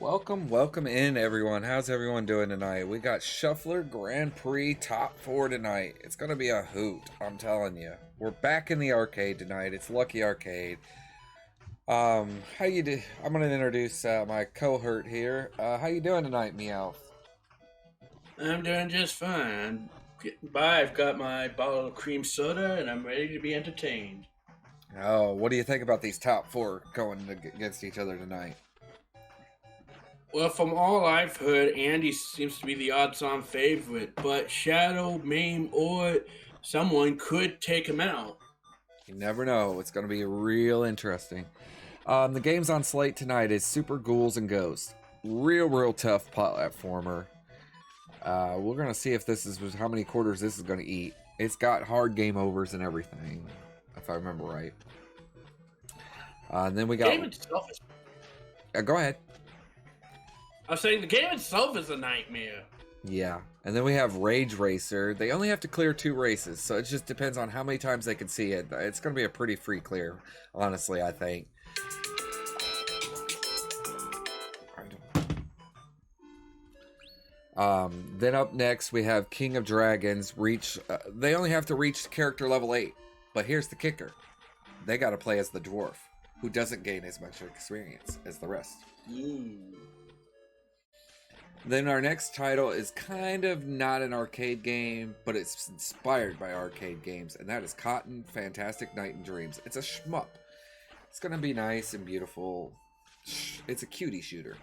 Welcome in everyone. How's everyone doing tonight? We got Shuffler Grand Prix top 4 tonight. It's gonna be a hoot, I'm telling you. We're back in the arcade tonight. It's Lucky Arcade. How you do? I'm gonna introduce my cohort here. How you doing tonight, Meow? I'm doing just fine. Getting by. I've got my bottle of cream soda and I'm ready to be entertained. Oh, what do you think about these top 4 going against each other tonight? Well, from all I've heard, Andy seems to be the odds-on favorite, but Shadow, Mame, or someone could take him out. You never know. It's gonna be real interesting. The game's on slate tonight is Super Ghouls and Ghosts. Real tough platformer. We're gonna see if this is how many quarters this is gonna eat. It's got hard game overs and everything, if I remember right. And then we got. Game itself is... Go ahead. I was saying the game itself is a nightmare. Yeah, and then we have Rage Racer. They only have to clear 2 races, so it just depends on how many times they can see it. It's gonna be a pretty free clear, honestly, I think. Then up next we have King of Dragons. They only have to reach character level 8, but here's the kicker: they got to play as the dwarf, who doesn't gain as much experience as the rest. Then our next title is kind of not an arcade game, but it's inspired by arcade games, and that is Cotton Fantastic Night and Dreams. It's a shmup. It's gonna be nice and beautiful. It's a cutie shooter.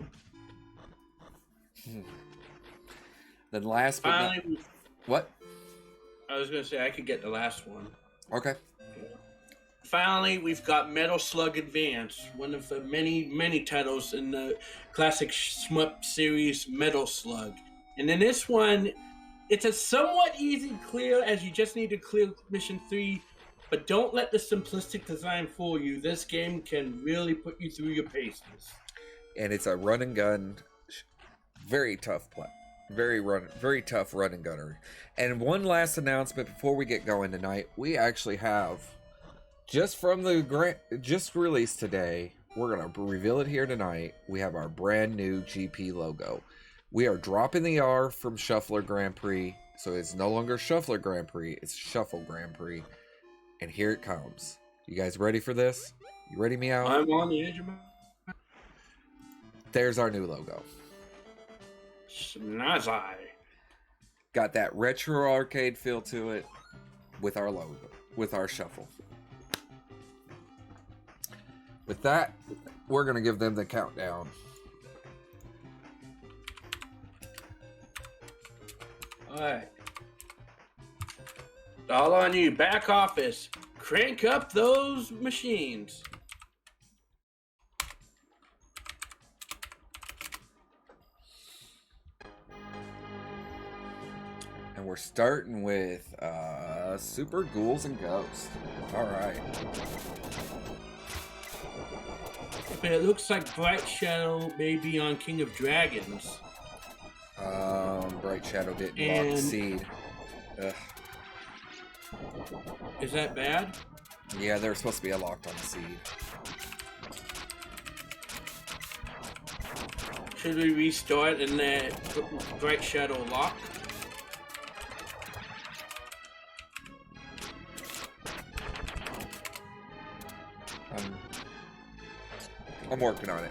Then last but not... What? I was going to say I could get the last one. Okay. Finally, we've got Metal Slug Advance, one of the many titles in the classic shmup series Metal Slug. And in this one, it's a somewhat easy clear, as you just need to clear Mission 3, but don't let the simplistic design fool you. This game can really put you through your paces. And it's a run and gun, very tough play. Very tough run and gunner. And one last announcement before we get going tonight. We actually have, just released today, we're going to reveal it here tonight. We have our brand new GP logo. We are dropping the R from Shuffler Grand Prix, so it's no longer Shuffler Grand Prix, it's Shuffle Grand Prix. And here it comes. You guys ready for this? You ready, Meow? I'm on the edge of my... There's our new logo. Snazai. Got that retro arcade feel to it with our logo, with our shuffle. With that, we're going to give them the countdown. Alright. All on you. Back office. Crank up those machines. And we're starting with Super Ghouls and Ghosts. Alright. But it looks like Bright Shadow may be on King of Dragons. Bright Shadow didn't lock the seed. Ugh. Is that bad? Yeah, they were supposed to be locked on the seed. Should we restart and let Bright Shadow lock? I'm working on it.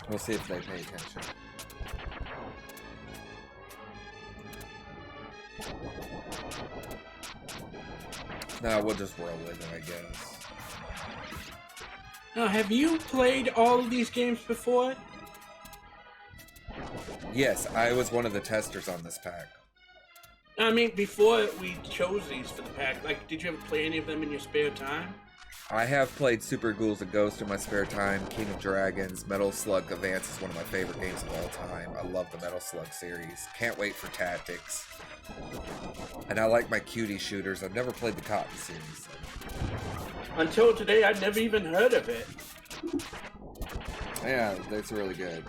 We'll see if they pay attention. No, we'll just roll with it, I guess. Now, have you played all of these games before? Yes, I was one of the testers on this pack. I mean, before we chose these for the pack, like, did you ever play any of them in your spare time? I have played Super Ghouls and Ghosts in my spare time. King of Dragons, Metal Slug Advance is one of my favorite games of all time. I love the Metal Slug series. Can't wait for Tactics. And I like my cutie shooters. I've never played the Cotton series. Until today, I'd never even heard of it. Yeah, that's really good.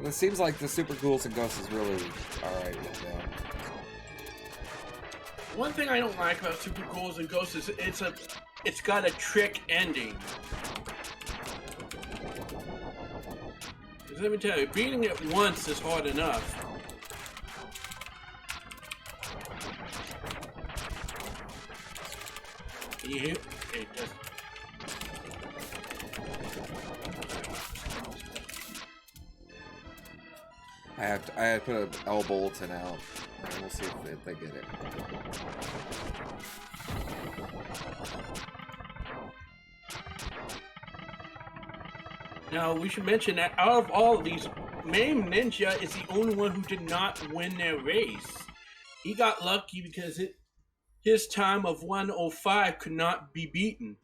But it seems like the Super Ghouls and Ghosts is really alright with them. One thing I don't like about Super Ghouls and Ghosts is it's got a trick ending. 'Cause let me tell you, beating it once is hard enough. Can you hear? Okay, just. I have to put an L bulletin out, and we'll see if they get it. Now we should mention that out of all of these, Mame Ninja is the only one who did not win their race. He got lucky because his time of 1:05 could not be beaten,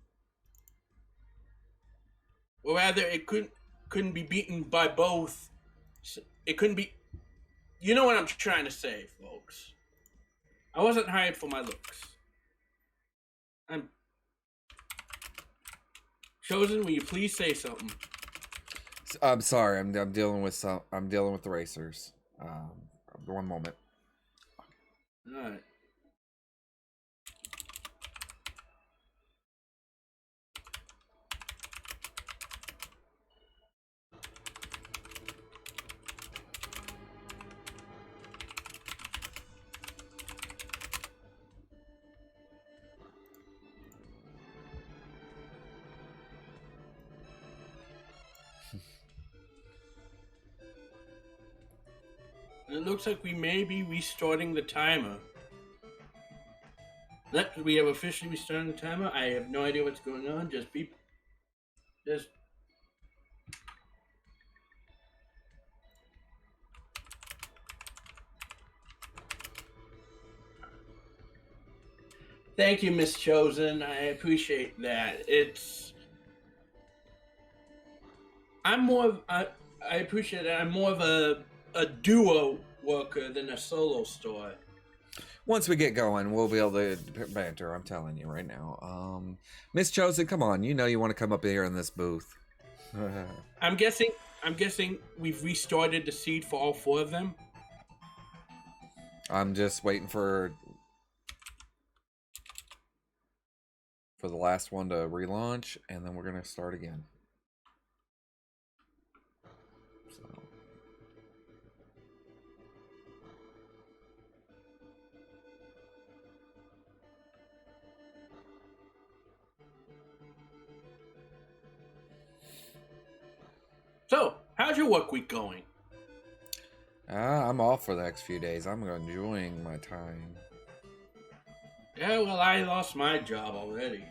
or rather, it couldn't be beaten by both. It couldn't be. You know what I'm trying to say, folks. I wasn't hired for my looks. I'm Chosen. Will you please say something? I'm sorry. I'm dealing with the racers. One moment. All right. It looks like we may be restarting the timer. We have officially restarted the timer. I have no idea what's going on. Just. Thank you, Miss Chosen. I appreciate that. I appreciate that. I'm more of a duo worker than a solo star. Once we get going, we'll be able to banter. I'm telling you right now. Miss Chosen, come on. You know you want to come up here in this booth. I'm guessing we've restarted the seed for all 4 of them. I'm just waiting for the last one to relaunch, and then we're gonna start again. So, how's your work week going? I'm off for the next few days. I'm enjoying my time. Yeah, well, I lost my job already.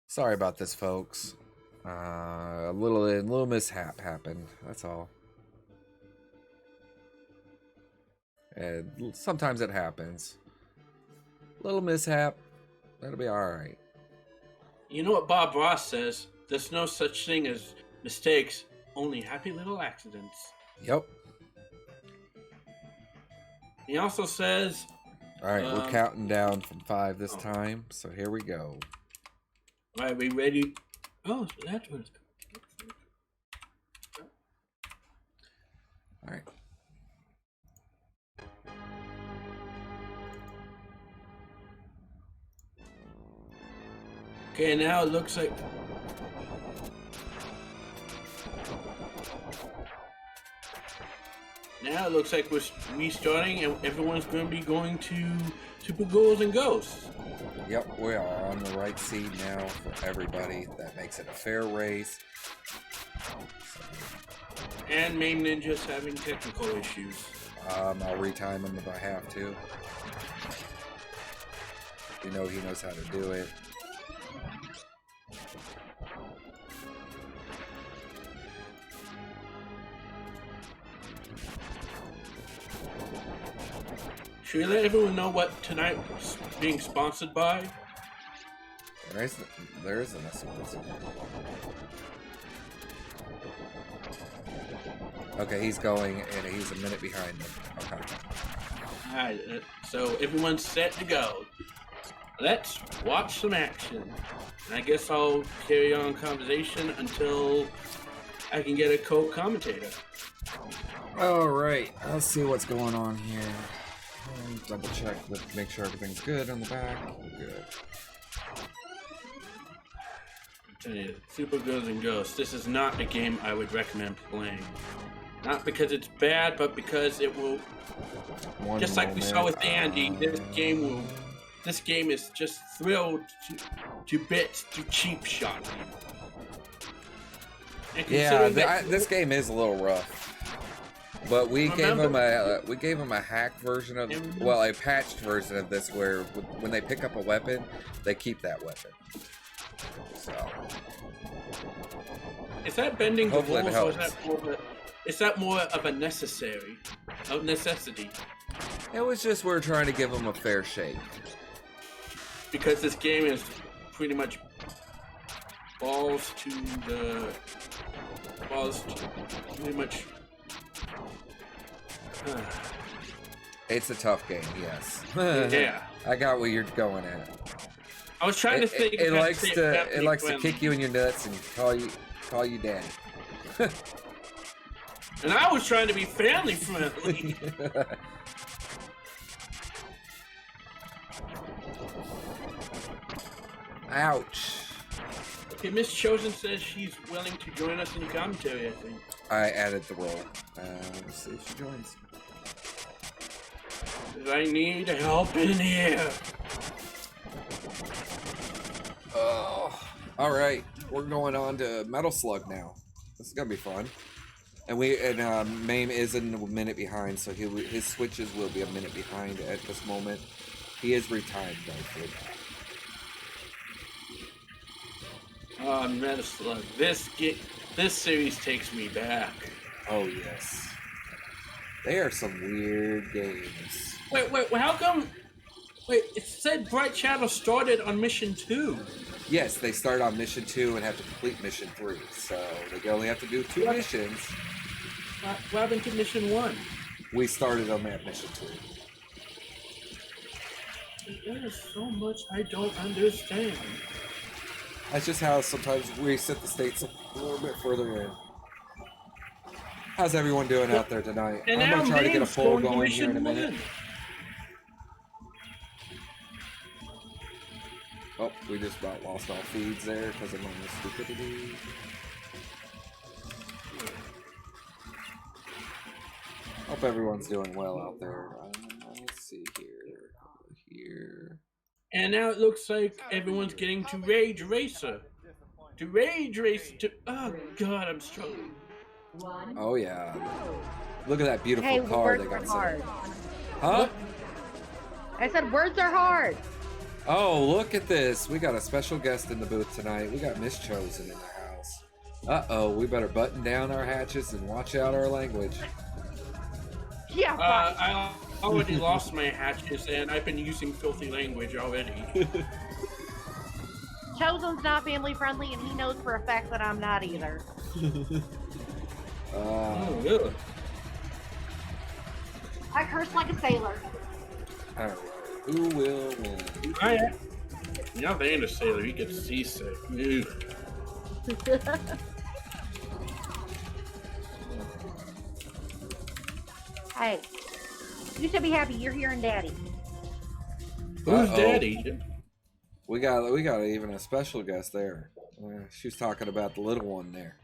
Sorry about this, folks. A little mishap happened. That's all. And sometimes it happens. Little mishap. That'll be all right. You know what Bob Ross says? There's no such thing as mistakes, only happy little accidents. Yep. He also says... All right, we're counting down from 5 this time, so here we go. All right, we ready? Oh, so that's what it's called. All right. Okay, now it looks like... Now it looks like we're restarting and everyone's going to be going to Super Ghouls and Ghosts. Yep, we are on the right seed now for everybody. That makes it a fair race. And Mame Ninja's having technical issues. I'll retime him if I have to. We know he knows how to do it. Should we let everyone know what tonight's being sponsored by? There isn't a sponsor. Okay, he's going, and he's a minute behind me. Okay. Alright, so everyone's set to go. let's watch some action. And I guess I'll carry on conversation until I can get a co-commentator. All right, let's see what's going on here. Double check, make sure everything's good on the back. Good. I'm telling you, Super Girls and Ghosts, this is not a game I would recommend playing. Not because it's bad, but because it will, just like we saw with Andy, this game is just thrilled to bits to cheap shot. Yeah, this game is a little rough. But we gave them a hack version of, well, a patched version of this where when they pick up a weapon, they keep that weapon. So is that bending the hopefully rules, or is that more of a necessity? It was just we're trying to give them a fair shake. Because this game is pretty much pretty much. It's a tough game, yes. Yeah, I got what you're going at. I was trying to think. It likes to kick you in your nuts and call you daddy. And I was trying to be family friendly. Ouch. Okay, Miss Chosen says she's willing to join us in commentary, I think. I added the role. Let's see if she joins. I need help in here. Oh, all right. We're going on to Metal Slug now. This is gonna be fun. And Mame is a minute behind, so his switches will be a minute behind at this moment. He is retimed though for that. Metal Slug. This series takes me back. Oh yes. They are some weird games. Wait, how come? Wait, it said Bright Shadow started on Mission 2. Yes, they start on Mission 2 and have to complete Mission 3, so they only have to do 2 missions. What happened to Mission 1? We started on that Mission 2. There is so much I don't understand. That's just how sometimes we set the stakes a little bit further in. How's everyone doing out there tonight? And I'm now going to try to get a Maine's poll going to going here in a Mission minute. 1. Oh, we just about lost all feeds there because of my stupidity. Hope everyone's doing well out there. Let's see here. And now it looks like everyone's getting to Rage Racer. Oh God, I'm struggling. Oh yeah. Look at that beautiful Hey, car words they got are set hard. up. Huh? I said words are hard. Oh, look at this. We got a special guest in the booth tonight. We got Miss Chosen in the house. Uh-oh, we better button down our hatches and watch out our language. Yeah. I already lost my hatches, and I've been using filthy language already. Chosen's not family friendly, and he knows for a fact that I'm not either. Oh, really? I curse like a sailor. All right, who will win? Now they ain't a sailor. He gets seasick. Ew. Hey, you should be happy you're hearing Daddy. Who's Daddy? We got even a special guest there. She was talking about the little one there.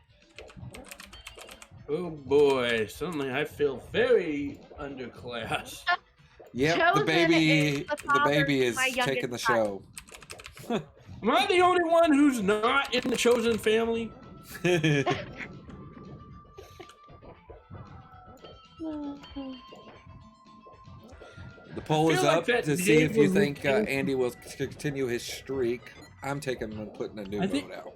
Oh boy! Suddenly I feel very underclass. Yep, the Chosen baby is the father is of my youngest taking the show. Am I the only one who's not in the Chosen family? The poll is like up that to see if you neighborhood think thing- Andy will continue his streak. I'm taking and putting a new vote out.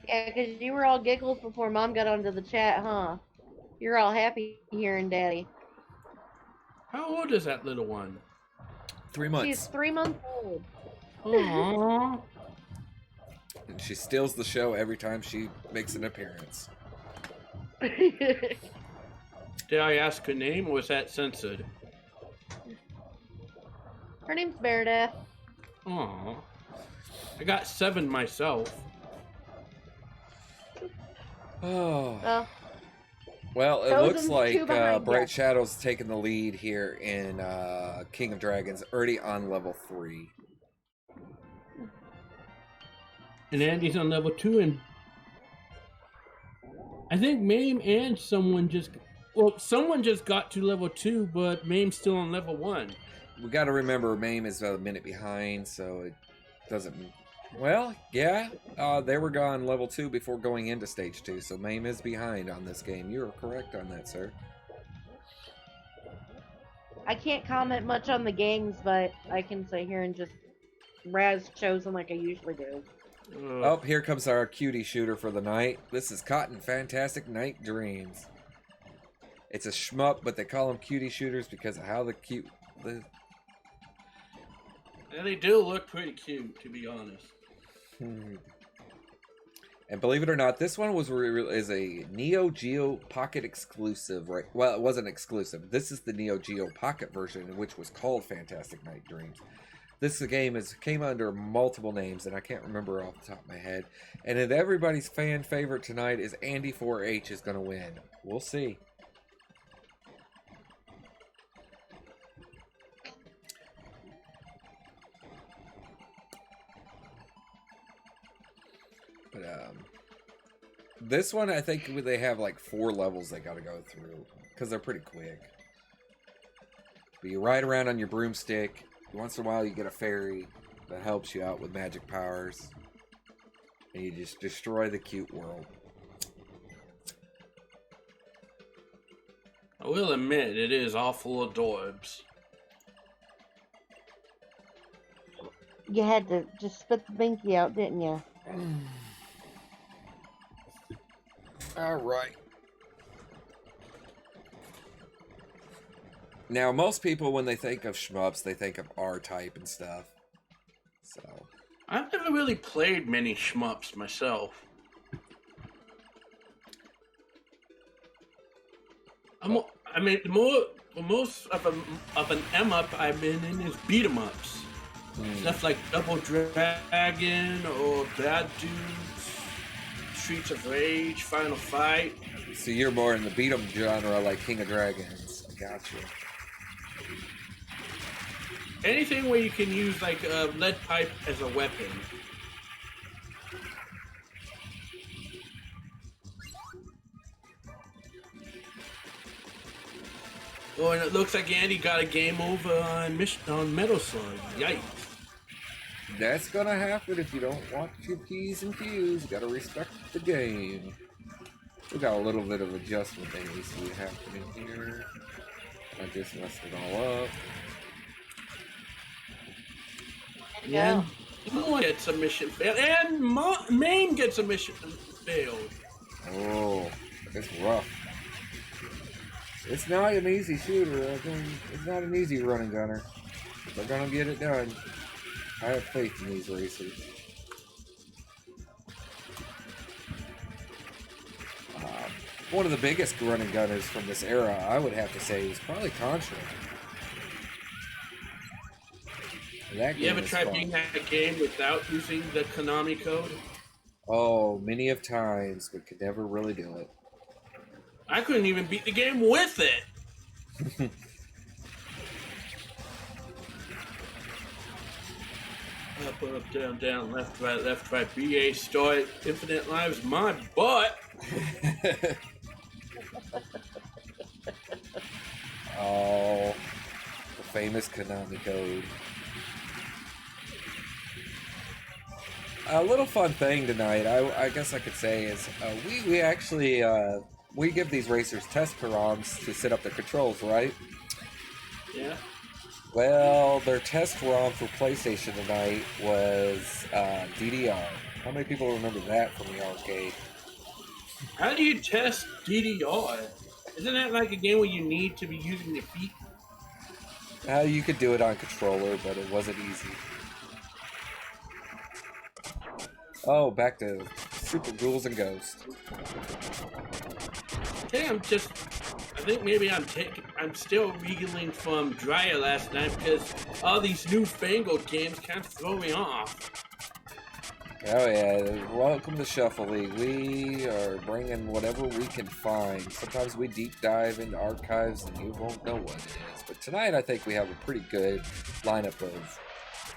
Yeah, because you were all giggles before Mom got onto the chat, huh? You're all happy hearing Daddy. How old is that little one? 3 months. She's 3 months old. Aww. And she steals the show every time she makes an appearance. Did I ask her name or was that censored? Her name's Meredith. Aw. I got 7 myself. Oh. Well, Well, it Those looks are the like two behind Bright you. Shadow's taking the lead here in King of Dragons, already on level 3. And Andy's on level 2, and I think Mame and someone just got to level 2, but Mame's still on level 1. We got to remember Mame is a minute behind, so it doesn't. Well, yeah, they were gone level 2 before going into stage 2, so Mame is behind on this game. You are correct on that, sir. I can't comment much on the games, but I can sit here and just razz chosen like I usually do. Oh, here comes our cutie shooter for the night. This is Cotton Fantastic Night Dreams. It's a shmup, but they call them cutie shooters because of how And they do look pretty cute, to be honest. And believe it or not, this one is a Neo Geo Pocket exclusive, right? Well, it wasn't exclusive. This is the Neo Geo Pocket version, which was called Fantastic Night Dreams. This game came under multiple names, and I can't remember off the top of my head. And then everybody's fan favorite tonight is Andy 4H is going to win. We'll see. But this one, I think they have like 4 levels they got to go through because they're pretty quick. But you ride around on your broomstick. Once in a while, you get a fairy that helps you out with magic powers, and you just destroy the cute world. I will admit, it is all full of adorbs. You had to just spit the binky out, didn't you? All right. Now, most people, when they think of shmups, they think of R-Type and stuff. So, I've never really played many shmups myself. I mean, the most of an M-up I've been in is beat-em-ups. Stuff like Double Dragon or Bad Dudes, Streets of Rage, Final Fight. so you're more in the beat-em genre, like King of Dragons. Gotcha. Anything where you can use like a lead pipe as a weapon. Oh, and it looks like Andy got a game over on Metal Slug. Yikes. That's gonna happen if you don't watch your P's and Q's. You gotta respect the game. We got a little bit of adjustment that we see happening here. I just messed it all up. Yeah. One gets a mission failed, and Maine gets a mission failed. Oh, it's rough. It's not an easy shooter. It's not an easy running gunner. They're gonna get it done. I have faith in these racers. One of the biggest running gunners from this era, I would have to say, is probably Contra. You ever tried beating that game without using the Konami code? Oh, many of times, but could never really do it. I couldn't even beat the game with it. Up, up, down, down, left, right, BA, start, infinite lives, my butt. Oh, the famous Konami code. A little fun thing tonight, I guess I could say, is we actually we give these racers test ROMs to set up their controls, right? Yeah. Well, their test ROM for PlayStation tonight was DDR. How many people remember that from the arcade? How do you test DDR? Isn't that like a game where you need to be using your feet? You could do it on controller, but it wasn't easy. Oh, back to Super Ghouls and Ghosts. I think think maybe I'm still reeling from Dryer last night because all these newfangled games kind of throw me off. Oh yeah, welcome to Shuffle League. We are bringing whatever we can find. Sometimes we deep dive into archives and you won't know what it is. But tonight I think we have a pretty good lineup of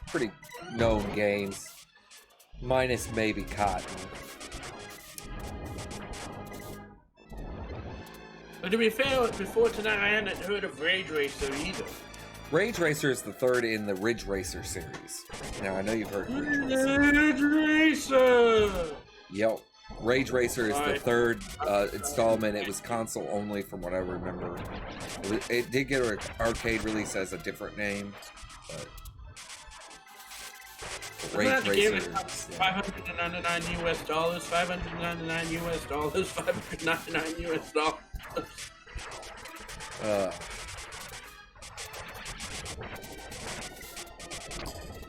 pretty known games. Minus maybe Cotton. But to be fair, before tonight I hadn't heard of Rage Racer either. Rage Racer is the third in the Ridge Racer series. Now, I know you've heard of Ridge Racer. Rage Racer! Yep. Rage Racer is the third installment. It was console only from what I remember. It did get an arcade release as a different name. But Rage Racer is $599 US, $599 US, $599 US.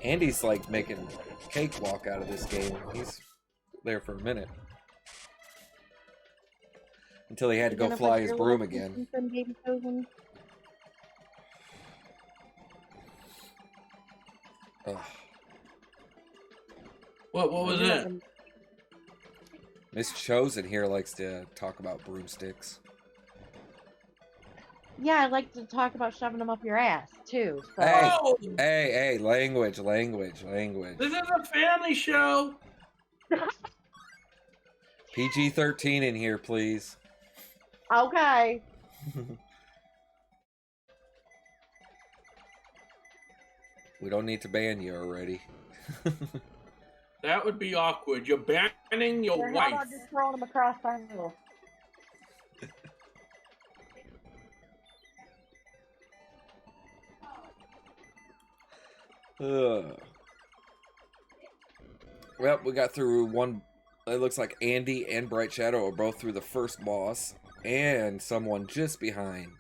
Andy's like making cakewalk out of this game. He's there for a minute. Until he had to go fly his broom again. What was that? Miss Chosen here likes to talk about broomsticks. Yeah, I like to talk about shoving them up your ass, too. So. Hey, language. This is a family show. PG-13 in here, please. Okay. We don't need to ban you already. That would be awkward. You're banning your wife. How about just throwing them across the middle? Well, we got through one. It looks like Andy and Bright Shadow are both through the first boss, and someone just behind,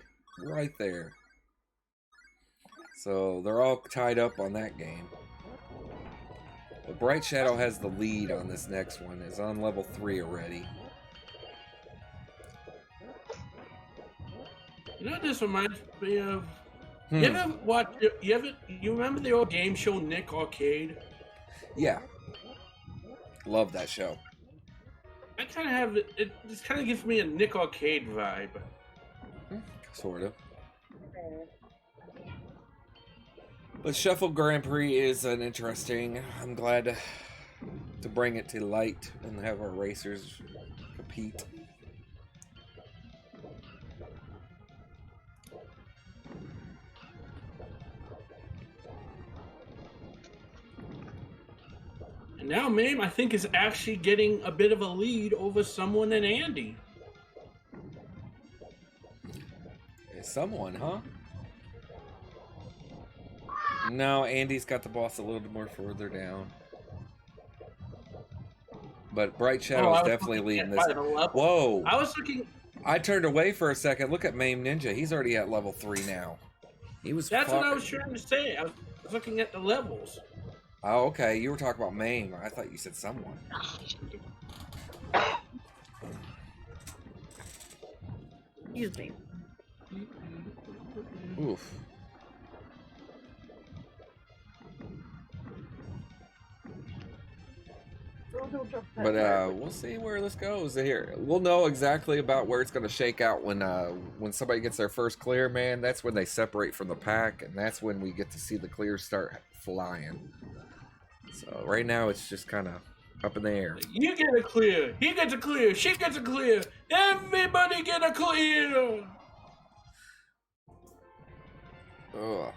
right there. So they're all tied up on that game. But Bright Shadow has the lead on this next one. Is on level 3 already. You know what this reminds me of? You ever watch? You remember the old game show Nick Arcade? Yeah. Love that show. I kind of have it. Just kind of gives me a Nick Arcade vibe. Sort of. But Shuffle Grand Prix is an interesting. I'm glad to bring it to light and have our racers compete. And now Mame, I think, is actually getting a bit of a lead over someone in Andy. Someone, huh? No, Andy's got the boss a little bit more further down. But Bright Shadow is definitely leading this. Whoa! I was looking. I turned away for a second. Look at Mame Ninja. He's already at level 3 now. He was. That's what I was trying to say. I was looking at the levels. Oh, okay. You were talking about Mame. I thought you said someone. Excuse me. Oof. But we'll see where this goes here. We'll know exactly about where it's going to shake out when somebody gets their first clear, man. That's when they separate from the pack, and that's when we get to see the clears start flying. So right now it's just kind of up in the air. You get a clear. He gets a clear. She gets a clear. Everybody get a clear. Ugh.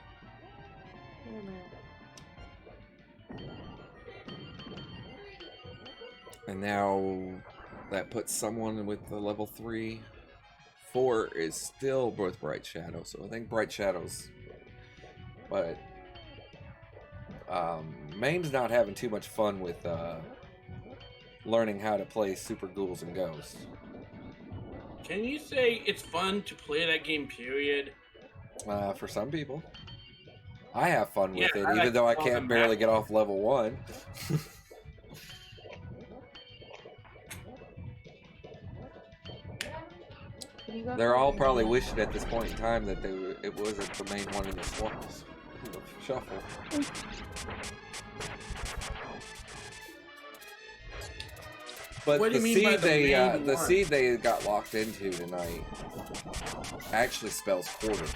And now that puts someone with the level 3. 4 is still with Bright Shadow, so I think Bright Shadow's. But Maine's not having too much fun with learning how to play Super Ghouls and Ghosts. Can you say it's fun to play that game, period? For some people. I have fun with it, even though I can't barely get off level 1. They're all probably wishing at this point in time that it wasn't the main one in the shuffle. But What do you mean by the seed they got locked into tonight actually spells quarter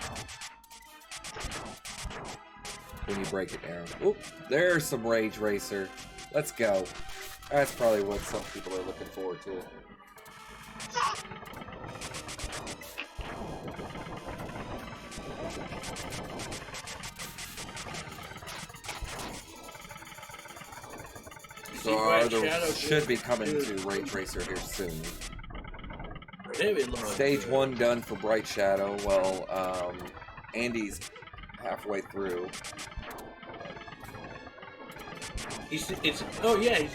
when you break it down. Oop, there's some Rage Racer. Let's go. That's probably what some people are looking forward to. So should be coming to Rage Racer here soon. Stage 1 done for Bright Shadow. Well, Andy's halfway through. Oh yeah.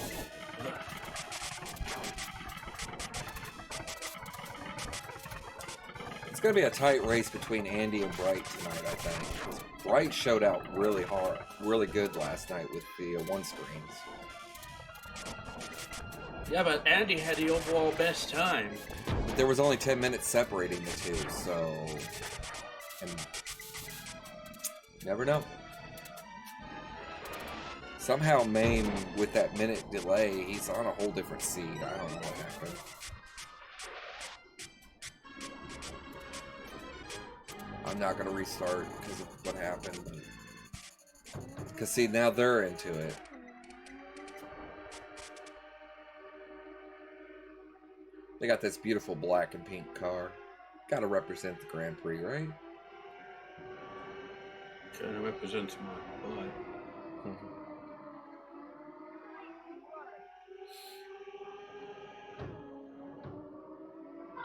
It's gonna be a tight race between Andy and Bright tonight, I think. Bright showed out really hard, really good last night with the one screens. Yeah, but Andy had the overall best time. But there was only 10 minutes separating the two, so... And never know. Somehow Mame, with that minute delay, he's on a whole different seed. I don't know what happened. I'm not going to restart because of what happened. Because, see, now they're into it. They got this beautiful black and pink car. Gotta represent the Grand Prix, right? Kinda represents my blood.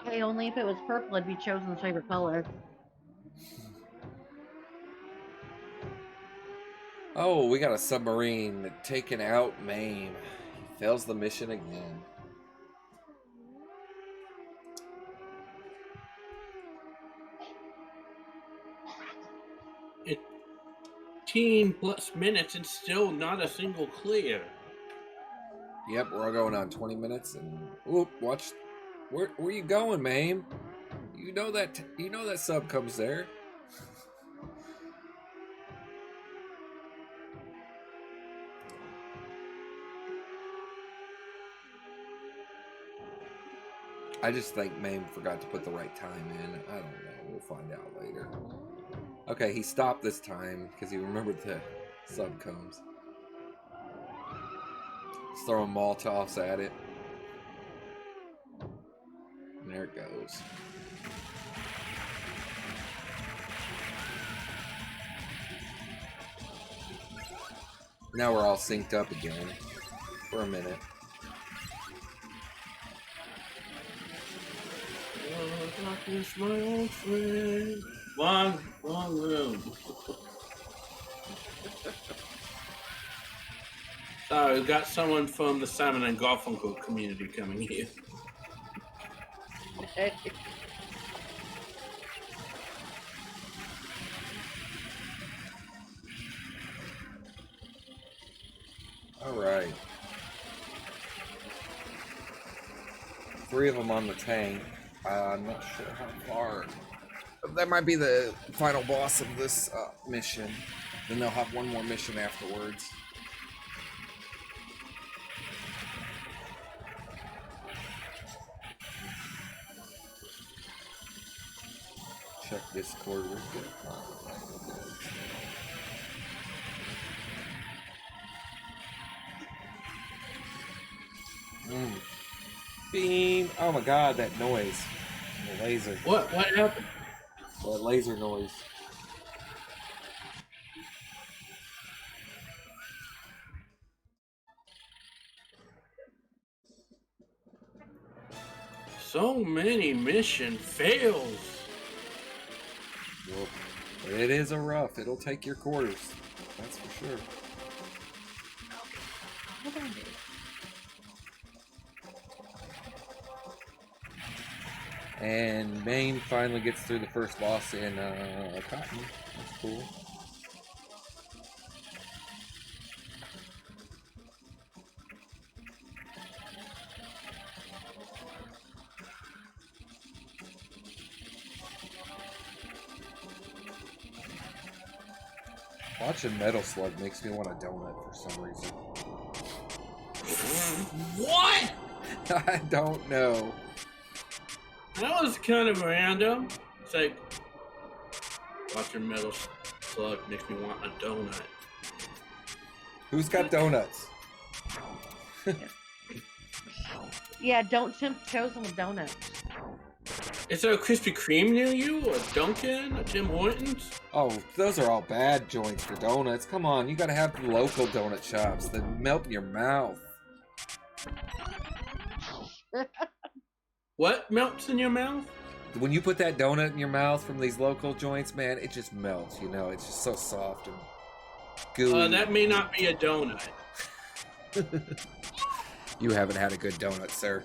Hey, only if it was purple, it'd be Chosen's favorite color. Oh, we got a submarine taking out Mame. He fails the mission again. 15 plus minutes and still not a single clear. Yep, we're all going on 20 minutes and whoop, watch. Where you going, Mame? You know that sub comes there. I just think Mame forgot to put the right time in. I don't know. We'll find out later. Okay, he stopped this time because he remembered the sub comes. He's throwing Molotovs at it. And there it goes. Now we're all synced up again for a minute. Oh, darkness, my old friend. Wrong room. Sorry, we've got someone from the Simon and Garfunkel community coming here. All right. 3 of them on the tank. I'm not sure how far. That might be the final boss of this mission. Then they'll have one more mission afterwards. Check Discord real quick. Beam! Oh my god, that noise. The laser. What happened? That laser noise. So many mission fails. Well, it is a rough. It'll take your quarters. That's for sure. And Mame finally gets through the first boss in Cotton. That's cool. Watching Metal Slug makes me want a donut for some reason. What? I don't know. That was kind of random. It's like, watching Metal Slug makes me want a donut. Who's got donuts? Yeah, don't tempt chosen with donuts. Is there a Krispy Kreme near you, or Dunkin', or Tim Hortons? Oh, those are all bad joints for donuts. Come on, you gotta have the local donut shops that melt in your mouth. What melts in your mouth? When you put that donut in your mouth from these local joints, man, it just melts, you know? It's just so soft and gooey. That may not be a donut. You haven't had a good donut, sir.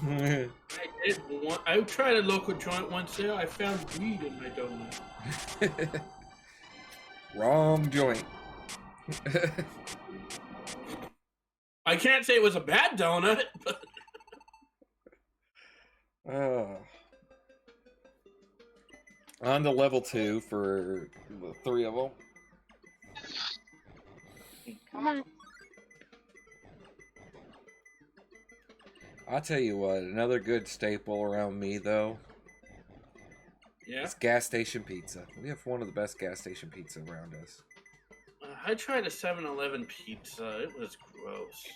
I tried a local joint once there. I found weed in my donut. Wrong joint. I can't say it was a bad donut, but... On to level 2 for the 3 of them. Come on. I'll tell you what, another good staple around me, though, Yeah? is gas station pizza. We have one of the best gas station pizza around us. I tried a 7-Eleven pizza. It was gross.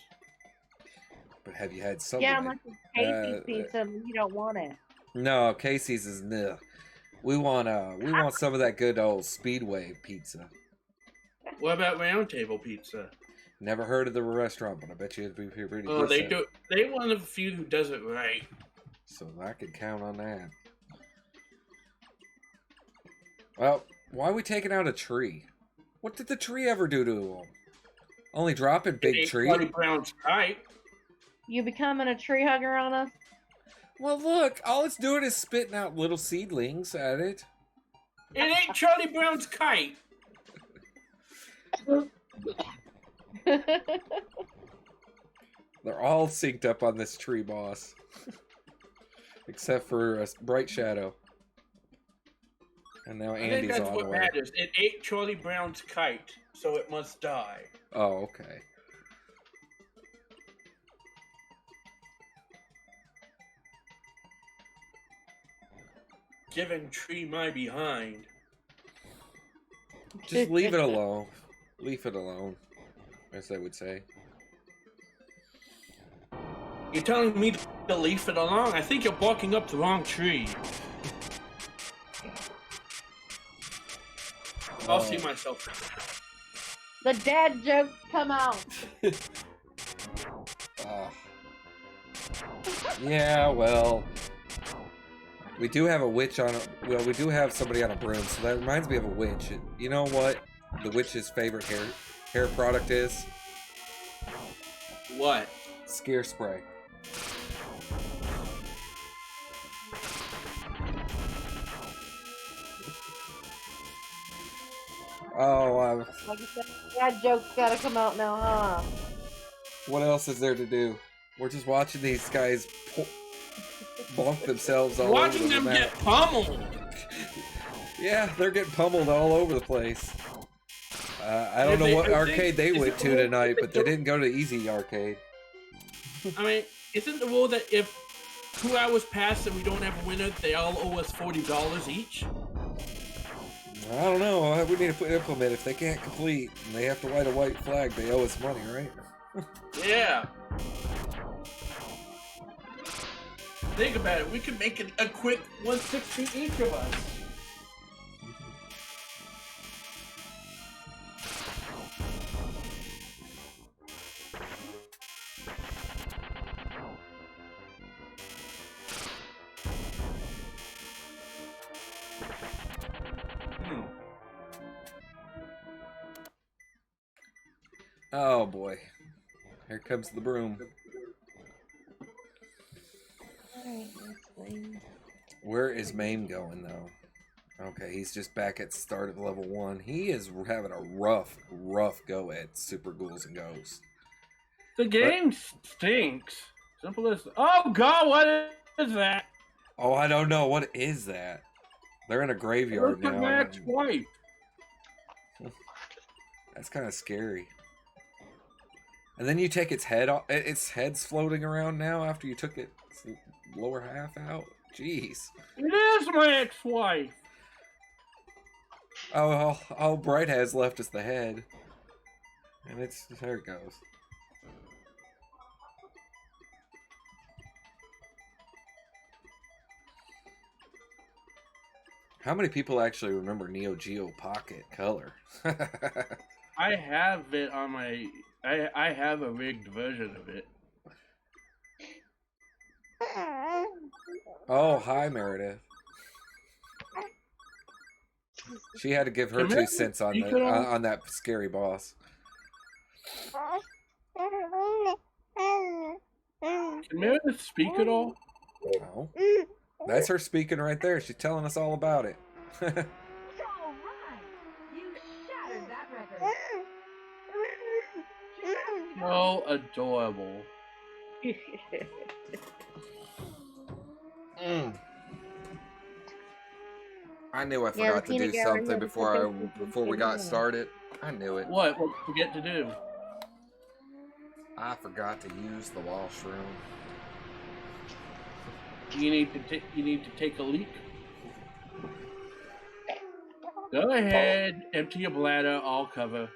But have you had Subway? Yeah, I'm like Casey's pizza. You don't want it. No, Casey's is nil. We want some of that good old Speedway pizza. What about Round Table Pizza? Never heard of the restaurant, but I bet you it'd be pretty Oh, they decent. do. They one of the few who does it right. So I could count on that. Well, why are we taking out a tree? What did the tree ever do to him? Only dropping big tree? Charlie Brown's kite. You becoming a tree hugger on us? Well, look, all it's doing is spitting out little seedlings at it. It ain't Charlie Brown's kite. They're all synced up on this tree, boss. Except for a Bright Shadow. And now I think Andy's that's on what the way. matters. It ate Charlie Brown's kite, so it must die. Oh, okay. Giving tree my behind. Just leave it alone. Leave it alone, as they would say. You're telling me to leave it alone? I think you're barking up the wrong tree. I'll see myself. The dad jokes come out. Yeah, well, we do have a witch on. Well, we do have somebody on a broom, so that reminds me of a witch. You know what the witch's favorite hair product is? What? Scare spray. Oh, Like I said, dad jokes gotta come out now, huh? what else is there to do? We're just watching these guys bonk themselves all Watching over the them map. get pummeled. Yeah, I getting pummeled all over the place. I don't know what arcade they went to tonight, but they didn't go to Easy Arcade. I mean, isn't the rule that if 2 hours pass and we don't have a winner, they all owe us $40 each? I don't know. We need to implement if they can't complete and they have to write a white flag, they owe us money, right? Yeah. Think about it. We could make it a quick 160 each of us. Oh boy. Here comes the broom. Where is Mame going though? Okay, he's just back at the start of level 1. He is having a rough go at Super Ghouls and Ghosts. The game stinks. Simple as. Oh God! What is that? Oh, I don't know. What is that? They're in a graveyard Look at now. Matt's wife. That's kind of scary. And then you take its head off. Its head's floating around now after you took its lower half out. Jeez. It is my ex-wife. Oh, all Bright has left is the head. And there it goes. How many people actually remember Neo Geo Pocket Color? I have it on my. I have a rigged version of it. Oh, hi, Meredith. She had to give her 2 cents on that scary boss. Can Meredith speak at all? No. That's her speaking right there. She's telling us all about it. It's all right. You shattered that record. So adorable. I knew I forgot to do something before we got started. I knew it. What? What did you forget to do? I forgot to use the washroom. You need to take a leak. Go ahead, empty your bladder. I'll cover.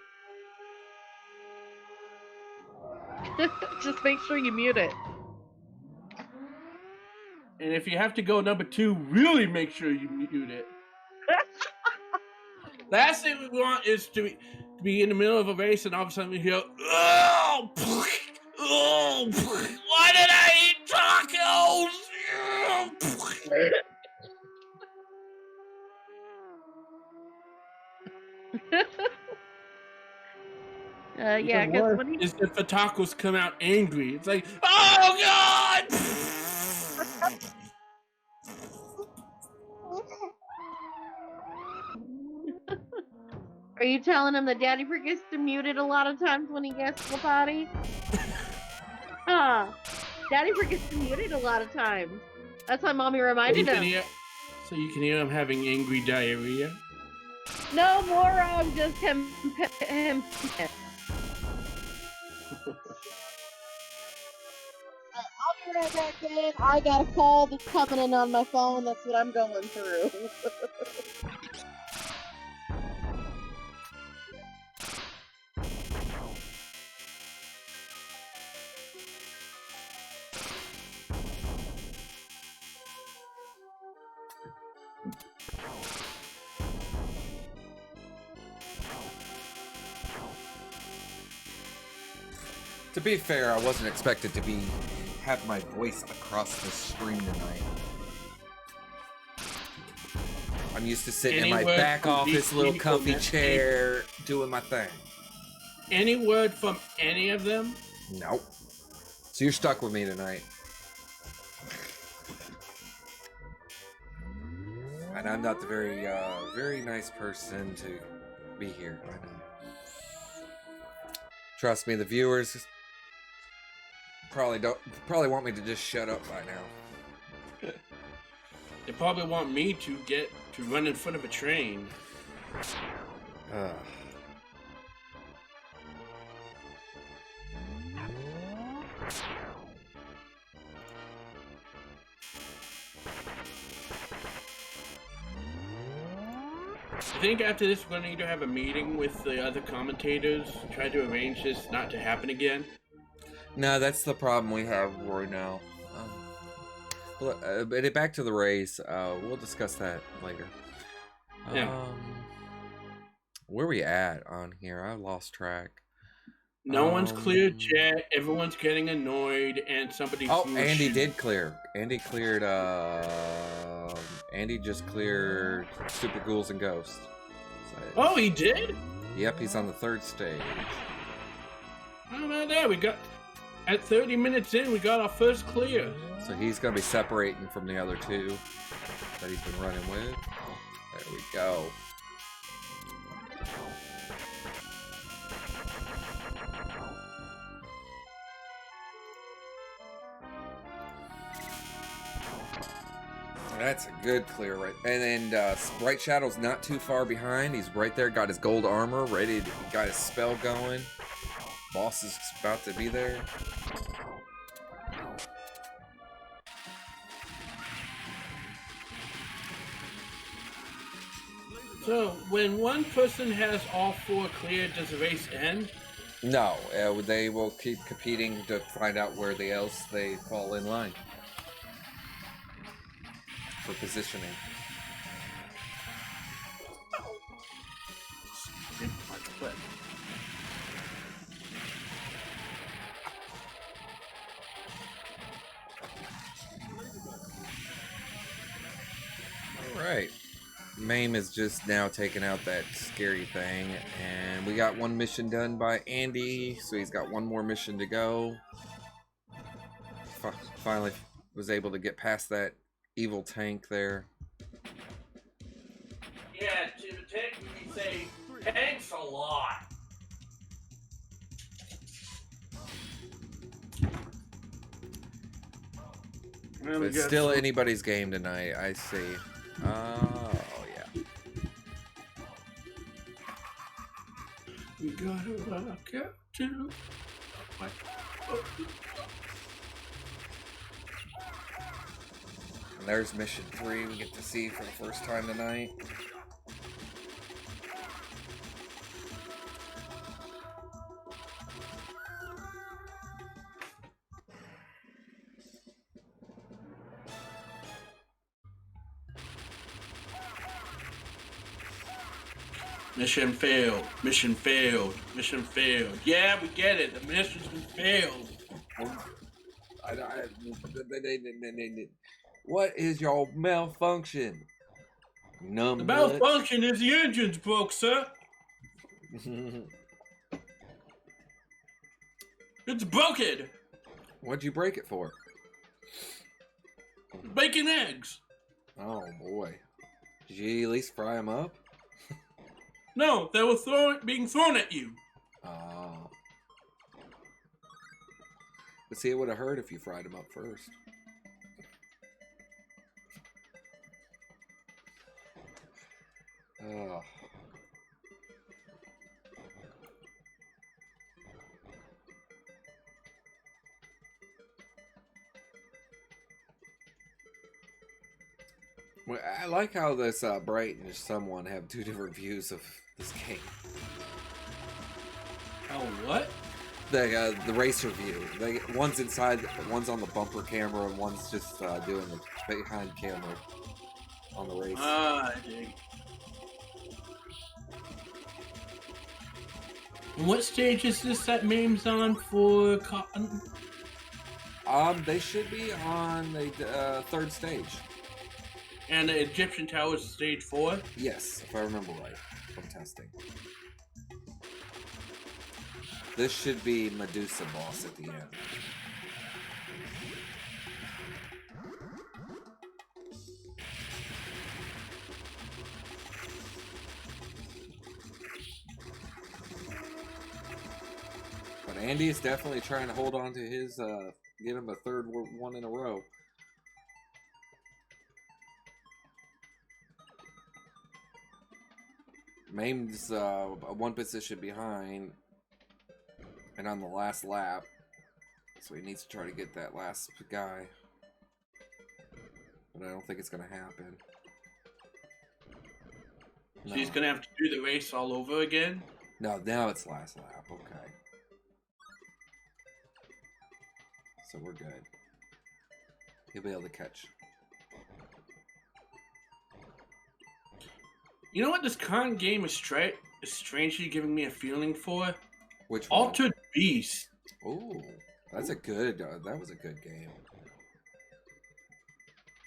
Just make sure you mute it. And if you have to go number 2, really make sure you mute it. Last thing we want is to be in the middle of a race and all of a sudden we hear, oh, oh, why did I eat tacos? Yeah, because when is if the tacos come out angry. It's like, oh God! Are you telling him that Daddy forgets to mute it a lot of times when he gets to the potty? Daddy forgets to mute it a lot of times. That's why Mommy reminded him. So you can hear him having angry diarrhea? No more of just him. I'll be right back in. I got a call that's coming in on my phone. That's what I'm going through. To be fair, I wasn't expected to have my voice across the screen tonight. I'm used to sitting in my back office, little comfy chair, doing my thing. Any word from any of them? Nope. So you're stuck with me tonight. And I'm not the very nice person to be here. I know. Trust me, the viewers probably want me to just shut up by now. They probably want me to run in front of a train. I think after this, we're going to need to have a meeting with the other commentators, try to arrange this not to happen again. No, that's the problem we have right now. But back to the race. We'll discuss that later. Yeah. Where are we at on here? I lost track. No one's cleared yet. Everyone's getting annoyed, and somebody. Oh, Andy did clear. Andy cleared. Andy just cleared Super Ghouls and Ghosts. So, oh, he did? Yep, he's on the 3rd stage. How about that? We got at 30 minutes in, we got our first clear. So he's gonna be separating from the other 2 that he's been running with. There we go. That's a good clear right. And then Bright Shadow's not too far behind. He's right there, got his gold armor ready, got his spell going. Boss is about to be there. So, when one person has all 4 cleared, does the race end? No, they will keep competing to find out where else they fall in line for positioning. All right. Mame is just now taking out that scary thing, and we got one mission done by Andy, so he's got one more mission to go. Finally was able to get past that evil tank there. Yeah, to the tank, we say, thanks a lot. But it's still anybody's game tonight, I see. Oh, yeah. We gotta rock out to. And there's mission 3 we get to see for the first time tonight. Mission failed. Mission failed. Mission failed. Yeah, we get it. The mission's been failed. What is your malfunction? The malfunction is the engine's broke, sir. It's broken. What'd you break it for? Bacon eggs. Oh boy. Did you at least fry them up? No, they were being thrown at you. Oh. But see, it would have hurt if you fried them up first. Oh. Well, I like how this Bright and someone have 2 different views of this game. Oh, what? The racer view. One's inside, one's on the bumper camera, and one's just doing the behind camera on the race. Ah, I dig. And what stage is this that Mame's on for Cotton? They should be on the 3rd stage. And the Egyptian Tower is stage 4? Yes, if I remember right from testing. This should be Medusa boss at the end. But Andy is definitely trying to hold on to his, get him a 3rd one in a row. Mame's 1 position behind and on the last lap, so he needs to try to get that last guy, but I don't think it's gonna happen. So he's gonna have to do the race all over again? No, now it's last lap. Okay, so we're good. He'll be able to catch. You know what this current game is strangely giving me a feeling for? Which one? Altered Beast. Ooh, that's a good. That was a good game.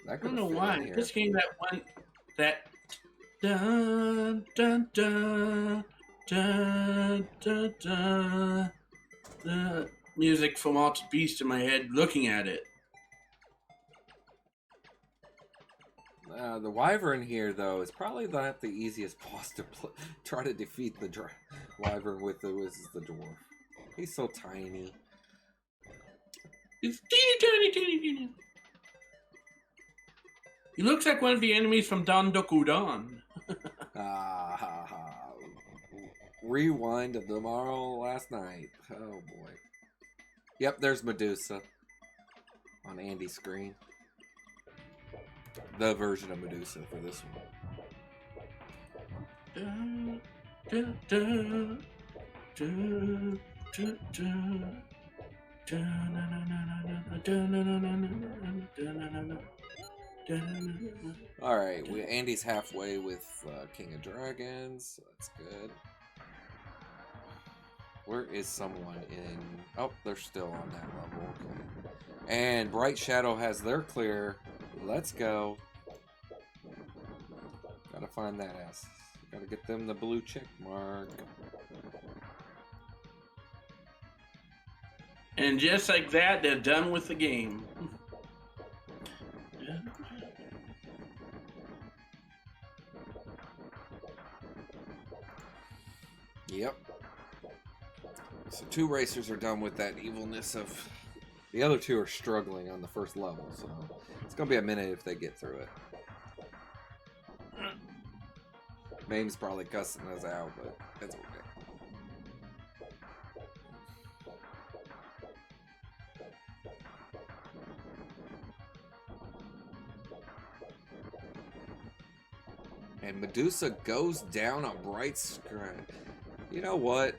I don't know why. This game that dun dun dun dun dun dun the music from Altered Beast in my head looking at it. The Wyvern here, though, is probably not the easiest boss to try to defeat the Wyvern with. The dwarf. He's so tiny. It's teeny tiny. He looks like one of the enemies from Don Dokudan. Rewind of tomorrow last night. Oh boy. Yep, there's Medusa on Andy's screen. The version of Medusa for this one. All right, Andy's halfway with King of Dragons, so that's good. Where is someone in? Oh, they're still on that level. Okay. And Bright Shadow has their clear. Let's go. Gotta find that ass. Gotta get them the blue check mark. And just like that, they're done with the game. Yep. So 2 racers are done with that evilness of... The other 2 are struggling on the first level, so it's gonna be a minute if they get through it. Maine's probably cussing us out, but that's okay. And Medusa goes down a bright screen. You know what?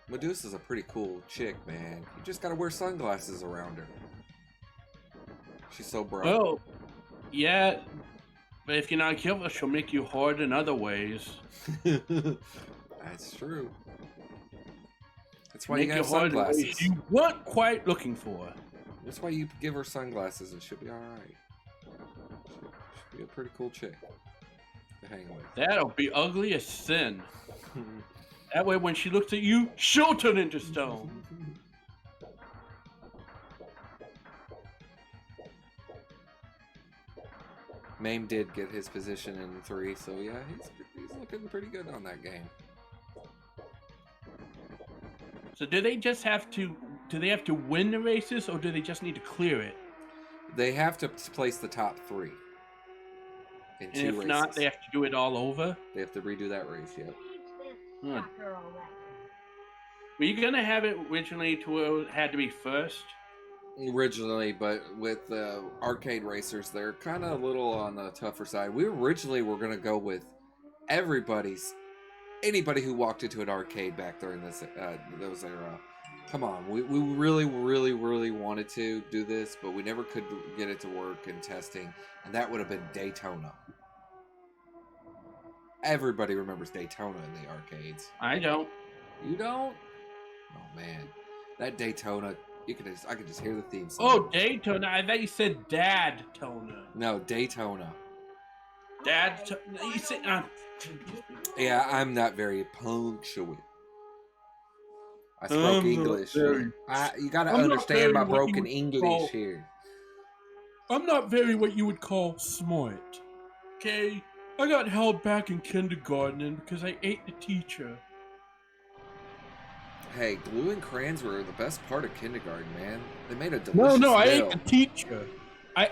Medusa's a pretty cool chick, man. You just gotta wear sunglasses around her. She's so bright. Oh, yeah. But if you're not careful, she'll make you hard in other ways. That's true. That's why Make you got hard in ways sunglasses. you weren't quite looking for. That's why you give her sunglasses and she'll be alright. She'll be a pretty cool chick to hang with. That'll be ugly as sin. That way, when she looks at you, she'll turn into stone. Mame did get his position in 3, so yeah, he's looking pretty good on that game. So do they just have to? Do they have to win the races, or do they just need to clear it? They have to place the top 3 in And 2 if races. not, they have to do it all over. They have to redo that race. Yep. Were you gonna have it originally to where it had to be first? Originally, but with arcade racers, they're kind of a little on the tougher side. We originally were going to go with anybody who walked into an arcade back during those era. Come on, we really wanted to do this, but we never could get it to work in testing, and that would have been Daytona. Everybody remembers Daytona in the arcades. I don't. You don't? Oh man, that Daytona. I could just hear the theme song. Oh, Daytona. I thought you said Dad-tona. No, Daytona. You said, Yeah, I'm not very punctual. I spoke English. You gotta understand my broken English here. I'm not very what you would call smart. Okay? I got held back in kindergarten because I ate the teacher. Hey, glue and crayons were the best part of kindergarten, man. They made a delicious No, I meal. ate the teacher. I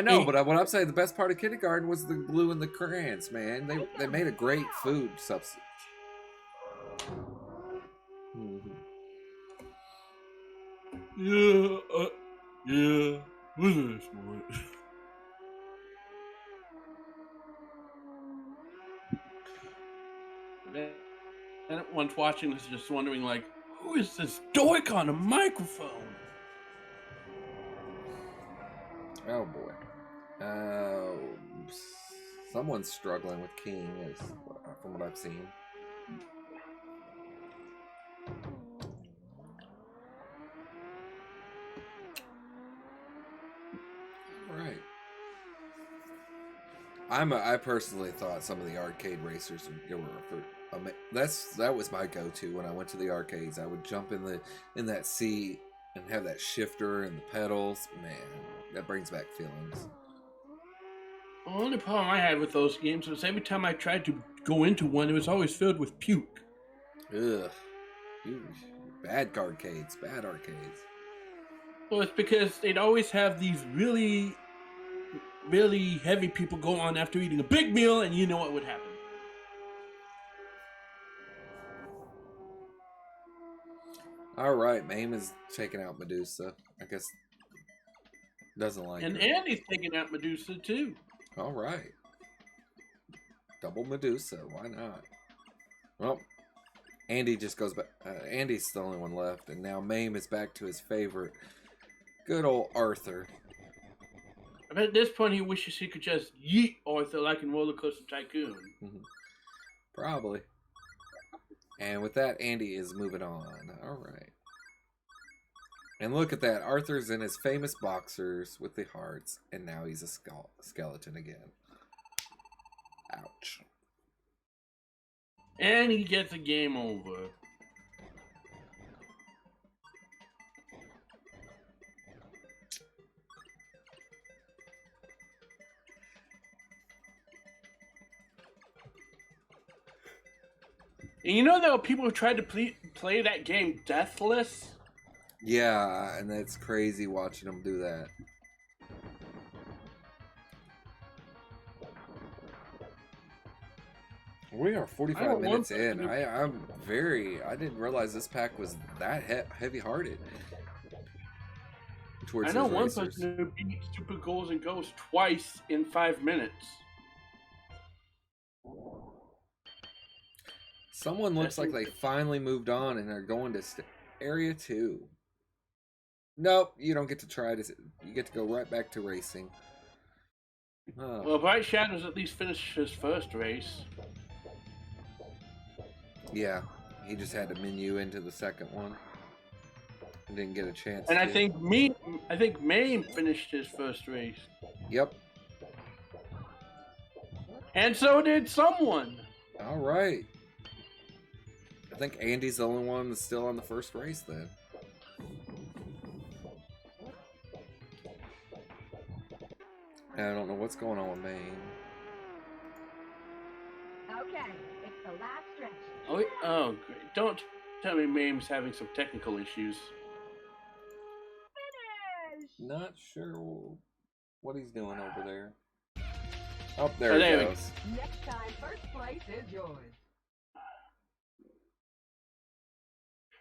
know, ate. but what I'm saying, the best part of kindergarten was the glue and the crayons, man. They made a great food substance. Yeah, wasn't it smart? And once watching this, just wondering, like, who is this dork on a microphone? Oh boy. Someone's struggling with King, from what I've seen. Right. I personally thought some of the arcade racers that was my go-to when I went to the arcades. I would jump in that seat and have that shifter and the pedals. Man, that brings back feelings. The only problem I had with those games was every time I tried to go into one, it was always filled with puke. Ugh. Bad arcades. Well, it's because they'd always have these really really heavy people go on after eating a big meal, and you know what would happen. All right, Mame is taking out Medusa. I guess doesn't like And her. Andy's taking out Medusa too. All right. Double Medusa. Why not? Well, Andy just goes back. Andy's the only one left, and now Mame is back to his favorite, good old Arthur. I bet at this point he wishes he could just yeet Arthur like in Roller Coaster Tycoon. Probably. And with that, Andy is moving on. All right. And look at that. Arthur's in his famous boxers with the hearts, and now he's a skeleton again. Ouch. And he gets a game over. And you know there were people who tried to play that game deathless? Yeah, and that's crazy watching him do that. We are 45 minutes in. I didn't realize this pack was that heavy-hearted. I know one person who beat Super Goals and Ghosts twice in 5 minutes. Someone looks like they finally moved on and they're going to Area 2. Nope, you don't get to try this. You get to go right back to racing. Oh. Well, Bright Shadows at least finished his first race. Yeah, he just had to menu into the second one. I didn't get a chance. And I think Mame finished his first race. Yep. And so did someone. All right. I think Andy's the only one that's still on the first race then. I don't know what's going on with Maine. Okay, it's the last stretch. Oh, great. Don't tell me Mame's having some technical issues. Finish! Not sure what he's doing over there. Oh, there he goes. Next time, first place is yours.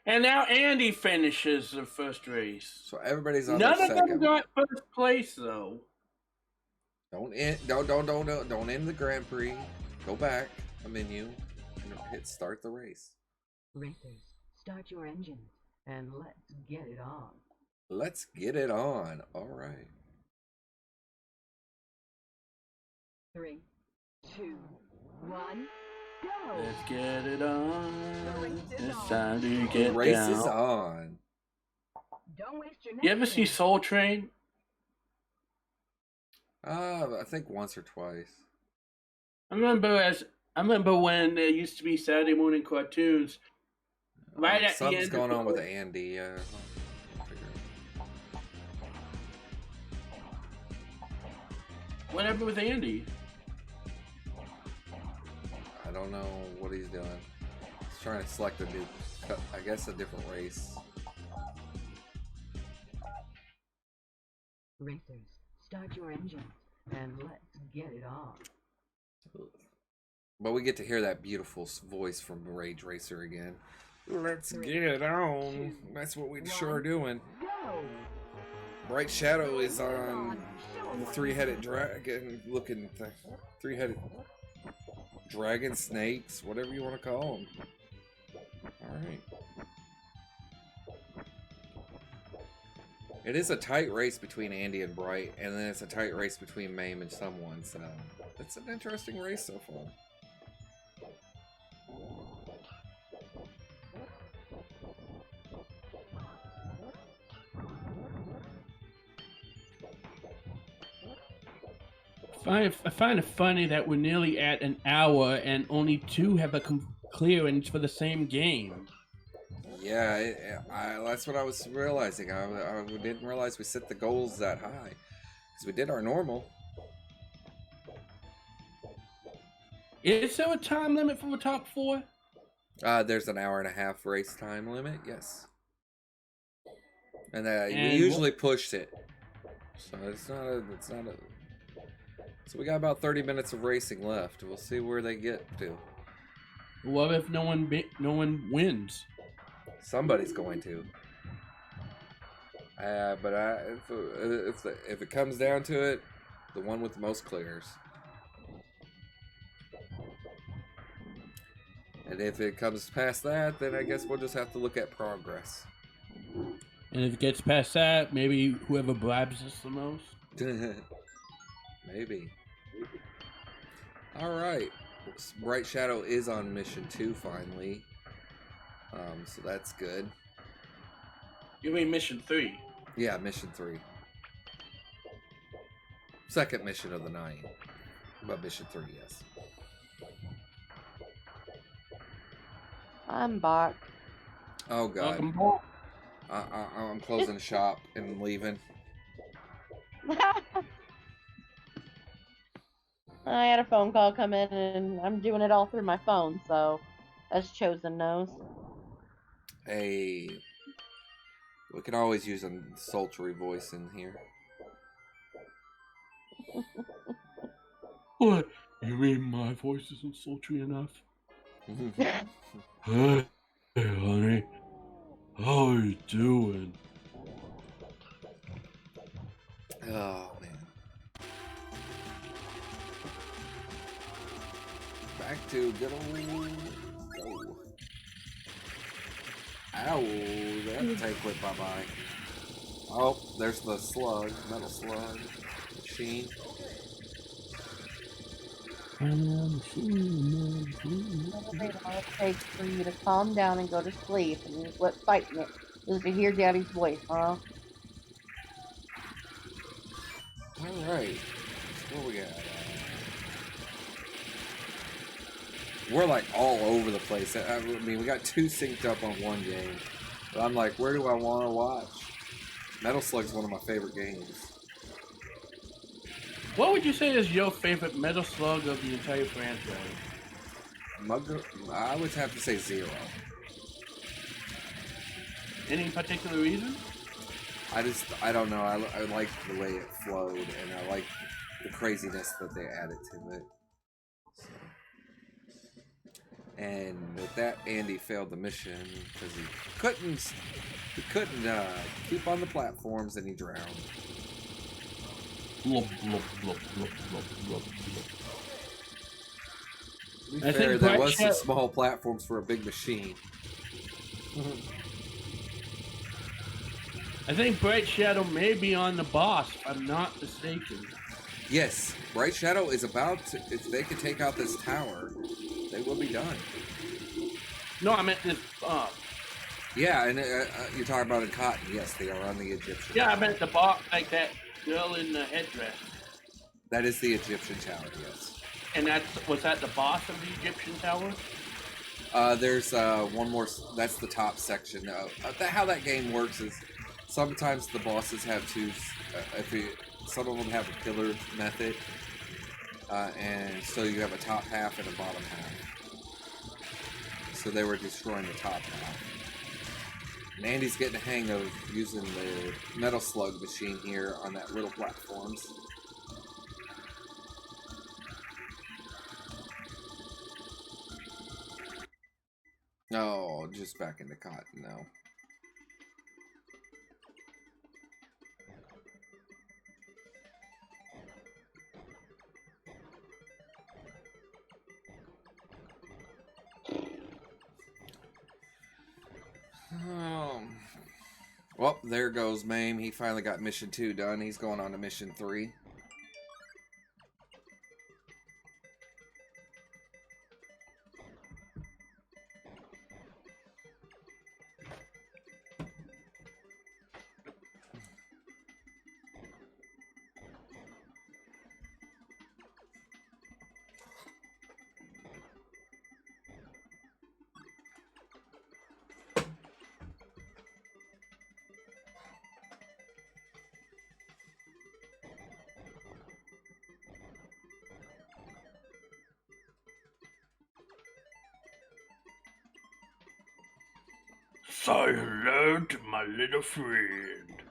And now Andy finishes the first race. So everybody's on None the of second. them got first place though. Don't end the Grand Prix. Go back a menu and hit start the race. Racers, start your engines and let's get it on. Let's get it on. All right. 3, 2, 1, go! Let's get it on. The race is It's on. time to The get race down. is on. Don't waste your You ever see next Soul Train? I think once or twice. I remember when there used to be Saturday morning cartoons. Right at the Something's end going of on the- with Andy. What happened with Andy? I don't know what he's doing. He's trying to select a new, I guess a different race. Racers, start your engines and let's get it on. But we get to hear that beautiful voice from Rage Racer again. Let's get it on. That's what we sure are doing. Go! Bright Shadow is on the three-headed dragon looking thing. Three-headed dragon, snakes, whatever you want to call them. Alright. It is a tight race between Andy and Bright, and then it's a tight race between Mame and someone, so it's an interesting race so far. I find it funny that we're nearly at an hour and only 2 have a clearance for the same game. Yeah, that's what I was realizing. I didn't realize we set the goals that high. Because we did our normal. Is there a time limit for the top 4? There's an hour and a half race time limit, yes. And we And usually pushed it. So it's not a So we got about 30 minutes of racing left. We'll see where they get to. What if no one wins? Somebody's going to. But if it comes down to it, the one with the most clears. And if it comes past that, then I guess we'll just have to look at progress. And if it gets past that, maybe whoever bribes us the most. Maybe. All right. Bright Shadow is on mission 2 finally. So that's good. You mean mission 3? Yeah, mission 3. Second mission of the night. But mission 3, yes. I'm back. Oh god. Welcome back. I'm closing the shop and leaving. I had a phone call come in, and I'm doing it all through my phone, so as Chosen knows. Hey, we can always use a sultry voice in here. What? You mean my voice isn't sultry enough? Hey, honey. How are you doing? Oh man. Back to good old. Oh. Ow, that tank went bye-bye. Oh, there's the slug, metal slug machine. It takes for you to calm down and go to sleep, and what fighting it is to hear Daddy's voice, huh? Alright. What we got? We're like all over the place. I mean, we got 2 synced up on one game. But I'm like, where do I want to watch? Metal Slug's one of my favorite games. What would you say is your favorite Metal Slug of the entire franchise? I would have to say 0. Any particular reason? I don't know. I like the way it flowed, and I like the craziness that they added to it. So. And with that, Andy failed the mission because he couldn't keep on the platforms, and he drowned. Blub, blub, blub, blub, blub, blub, blub. To be fair, there was some small platforms for a big machine. I think Bright Shadow may be on the boss, if I'm not mistaken. Yes, Bright Shadow is about to, if they could take out this tower, they will be done. No, I meant this. Yeah, and you're talking about in Cotton. Yes, they are on the Egyptian. Yeah, I meant the boss, like that girl in the headdress. That is the Egyptian tower. Yes. And was that the boss of the Egyptian tower? There's one more. That's the top section. How that game works is sometimes the bosses have two. Some of them have a killer method, and so you have a top half and a bottom half. So they were destroying the top half. And Andy's getting a hang of using the metal slug machine here on that little platforms. Oh, just back into Cotton now. Well, there goes Mame. He finally got mission 2 done. He's going on to mission 3. Say hello to my little friend.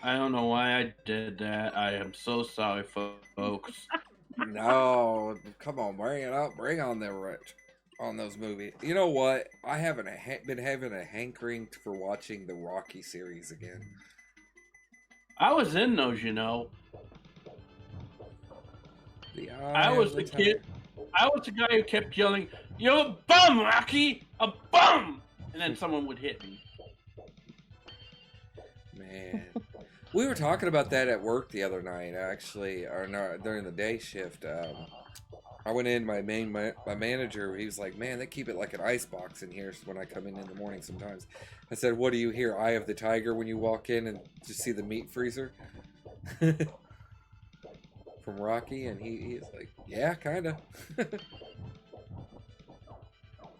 I don't know why I did that. I am so sorry, folks. No, come on, bring it up. Bring on the rich on those movies. You know what? I haven't been having a hankering for watching the Rocky series again. I was in those, you know. The I was the kid. I was the guy who kept yelling, "You're a bum, Rocky! A bum!" And then someone would hit me. Man, we were talking about that at work the other night. Actually, or no, during the day shift. I went in. My manager. He was like, "Man, they keep it like an ice box in here when I come in the morning. Sometimes." I said, "What do you hear? Eye of the tiger when you walk in and just see the meat freezer?" From Rocky, and he's like, "Yeah, kind of." And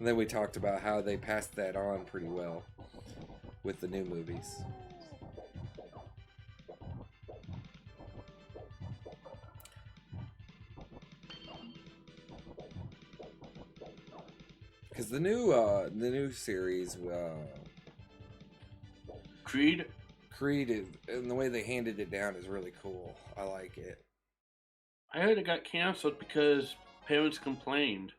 then we talked about how they passed that on pretty well with the new movies. Because the new series, Creed? Creed, and the way they handed it down is really cool. I like it. I heard it got canceled because parents complained.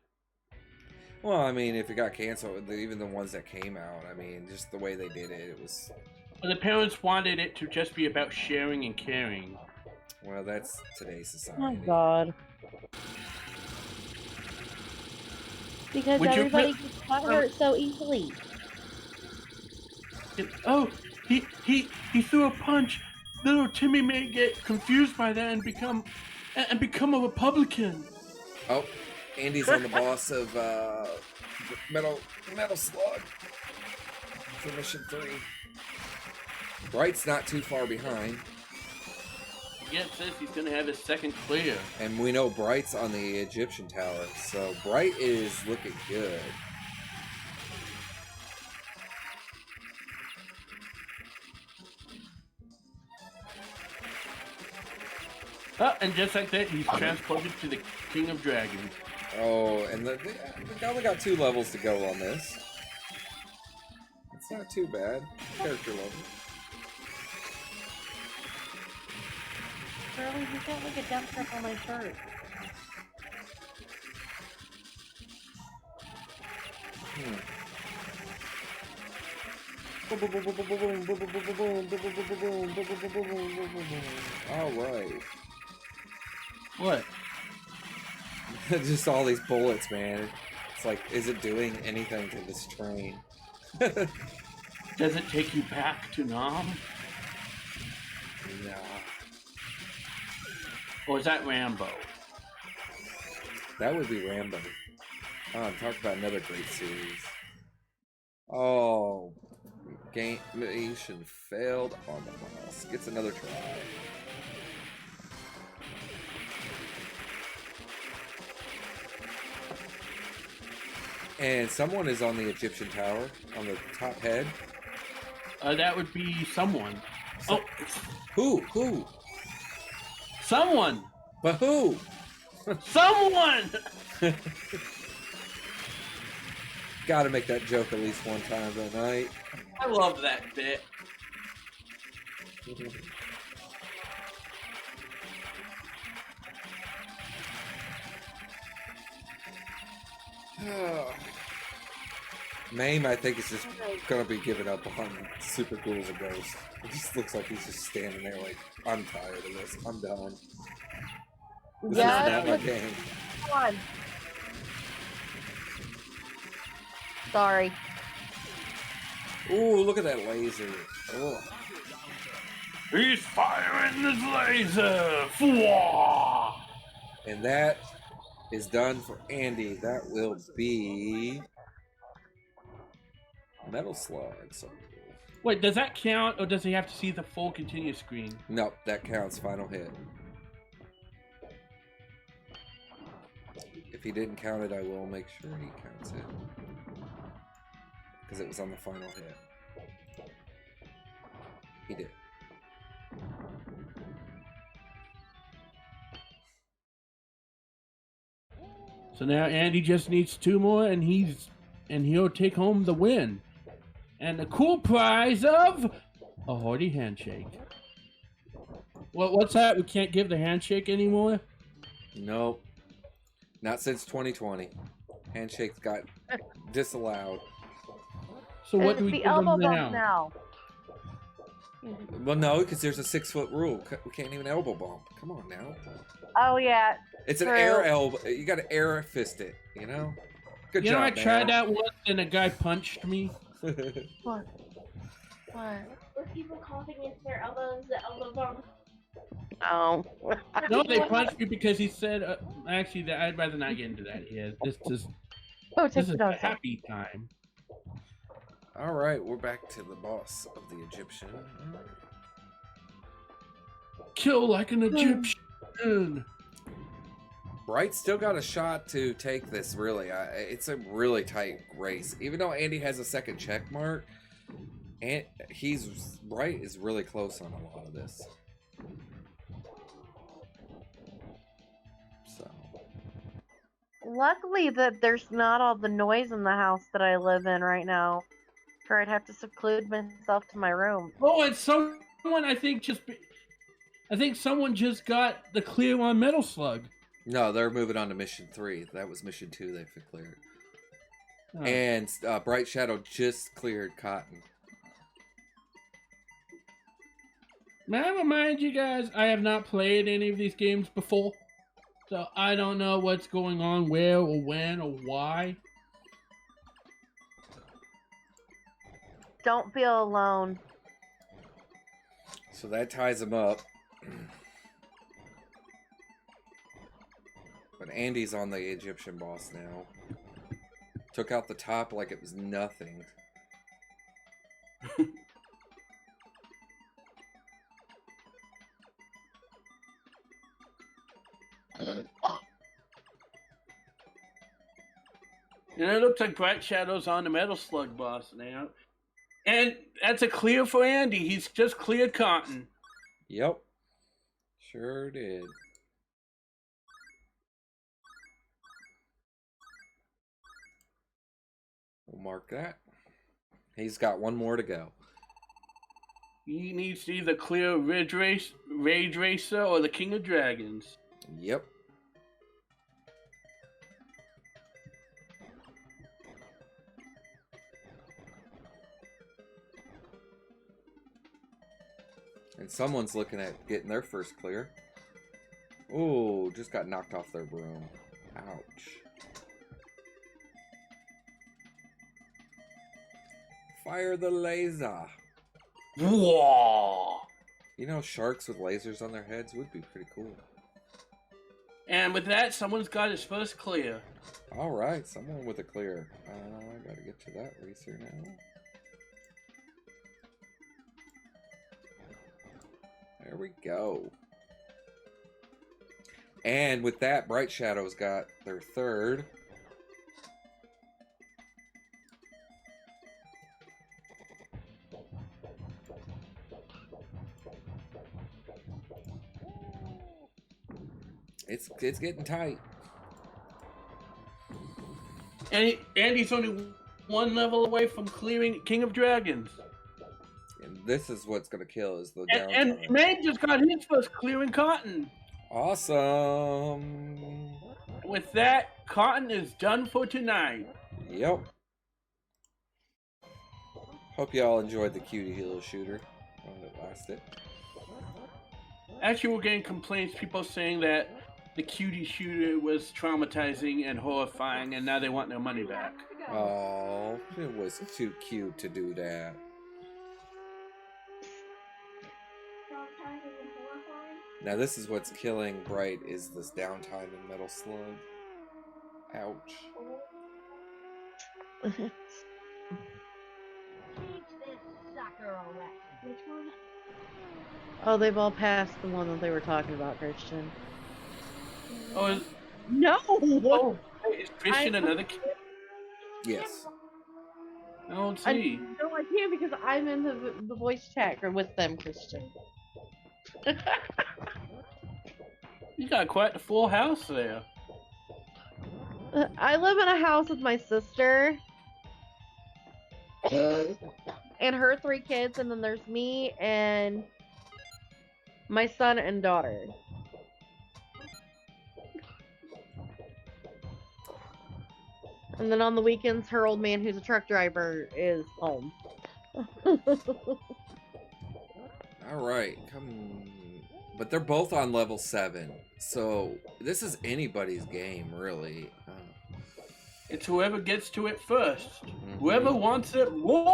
Well, I mean, if it got canceled, even the ones that came out, I mean, just the way they did it, it was... Well, the parents wanted it to just be about sharing and caring. Well, that's today's society. Oh my God. Because Would you everybody put- gets got hurt so easily. Oh, he threw a punch. Little Timmy may get confused by that and become a Republican. Oh, Andy's on the boss of Metal Slug for Mission 3. Bright's not too far behind. Yeah, it says he's gonna have his second clear. And we know Bright's on the Egyptian tower, so Bright is looking good. Oh, and just like that, he's transported to the King of Dragons. Oh, and they only got 2 levels to go on this. It's not too bad. Character level. Girlie, you got like a dump truck on my shirt. All right. What? Just all these bullets, man. It's like, is it doing anything to this train? Does it take you back to Nam? Nah. Or is that Rambo? That would be Rambo. Oh, I'm talking about another great series. Oh, game mission failed on the boss. Gets another try. And someone is on the Egyptian tower on the top head. That would be someone. So- Who? Someone! But who? Someone! Gotta make that joke at least one time tonight. I love that bit. Mame, I think, is just gonna be giving up on Super Cool as a ghost. It just looks like he's just standing there like, I'm tired of this. I'm done. This is not my game. Come on. Sorry. Ooh, look at that laser. Oh. He's firing his laser! Fwah! And that is done for Andy. That will be Metal Slug. So Wait, does that count, or does he have to see the full continuous screen? nope, that counts. Final hit. If he didn't count it, I will make sure he counts it. Because it was on the final hit. He did. So now Andy just needs 2 more, and he'll take home the win. And the cool prize of a hearty handshake. What's that? We can't give the handshake anymore? Nope. Not since 2020. Handshakes got disallowed. So what It's do we the give elbow them bump now? now. Well, no, because there's a 6-foot rule. We can't even elbow bump. Come on now. Oh yeah. It's an True. air elbow. You got to air fist it, you know? Good You know, job, I tried man. that once and a guy punched me. What? What? With people coughing into their elbows, the elbow bump. Oh. No, they punched me because he said, actually, I'd rather not get into that here. Oh, This take is it a outside. happy time. All right, we're back to the boss of the Egyptian. Kill like an Egyptian. Bright still got a shot to take this, really. It's a really tight race. Even though Andy has a second check mark, and Bright is really close on a lot of this. So, Luckily that there's not all the noise in the house that I live in right now. Or I'd have to seclude myself to my room. Oh, and someone I think someone just got the clear on Metal Slug. no, they're moving on to mission 3. That was mission 2 they cleared. Oh. And Bright Shadow just cleared Cotton. May I remind you guys, I have not played any of these games before. So I don't know what's going on, where or when or why. Don't feel alone. So that ties him up. But Andy's on the Egyptian boss now. Took out the top like it was nothing. And it looks like Bright Shadow's on the Metal Slug boss now. And that's a clear for Andy. He's just cleared Cotton. Yep. Sure did. We'll mark that. He's got one more to go. He needs to either clear Rage Racer or the King of Dragons. Yep. And someone's looking at getting their first clear. Ooh, just got knocked off their broom. Ouch. Fire the laser. Whoa! You know, sharks with lasers on their heads would be pretty cool. And with that, someone's got his first clear. All right, someone with a clear. I gotta get to that racer now. There we go. And with that, Bright Shadow's got their third. It's getting tight. And Andy's only one level away from clearing King of Dragons. And this is what's gonna kill is the And downtime. Meg just got his first clearing Cotton. Awesome. With that, Cotton is done for tonight. Yep. Hope y'all enjoyed the cutie hero shooter while it lasted. Actually, we're getting complaints, people saying that the cutie shooter was traumatizing and horrifying, and now they want their money back. Oh, it was too cute to do that. Now this is what's killing Bright is this downtime in Metal Slug. Ouch. Teach this sucker a lesson. Which one? Oh, they've all passed the one that they were talking about, Christian. Oh, No! is Christian another kid? Yes. I don't I see. can't because I'm in the voice chat with them, Christian. You got quite the full house there. I live in a house with my sister and her 3 kids, and then there's me and My son and daughter. And then on the weekends, her old man, who's a truck driver, is home. All right, come. But they're both on level 7, so this is anybody's game, really. It's whoever gets to it first. Mhm. Whoever wants it more.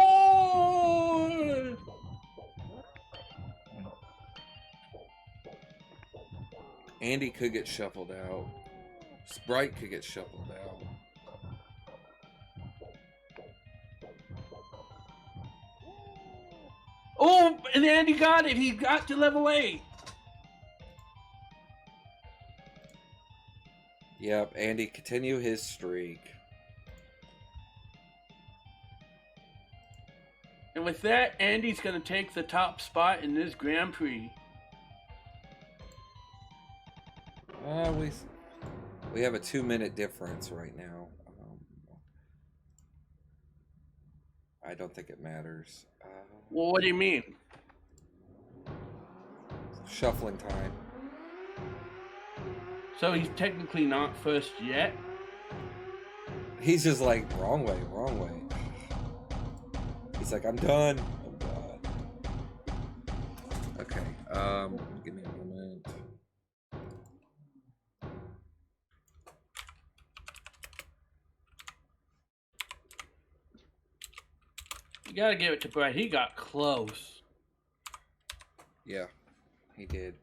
Andy could get shuffled out. Sprite could get shuffled out. Oh, and Andy got it. He got to level 8. Yep, Andy, continue his streak. And with that, Andy's going to take the top spot in this Grand Prix. We have a 2-minute difference right now. I don't think it matters. Well, what do you mean? Shuffling time. So he's technically not first yet? He's just like, wrong way, wrong way. He's like, I'm done. I'm done. Okay, give me a moment. You gotta give it to Brett. He got close. Yeah, he did.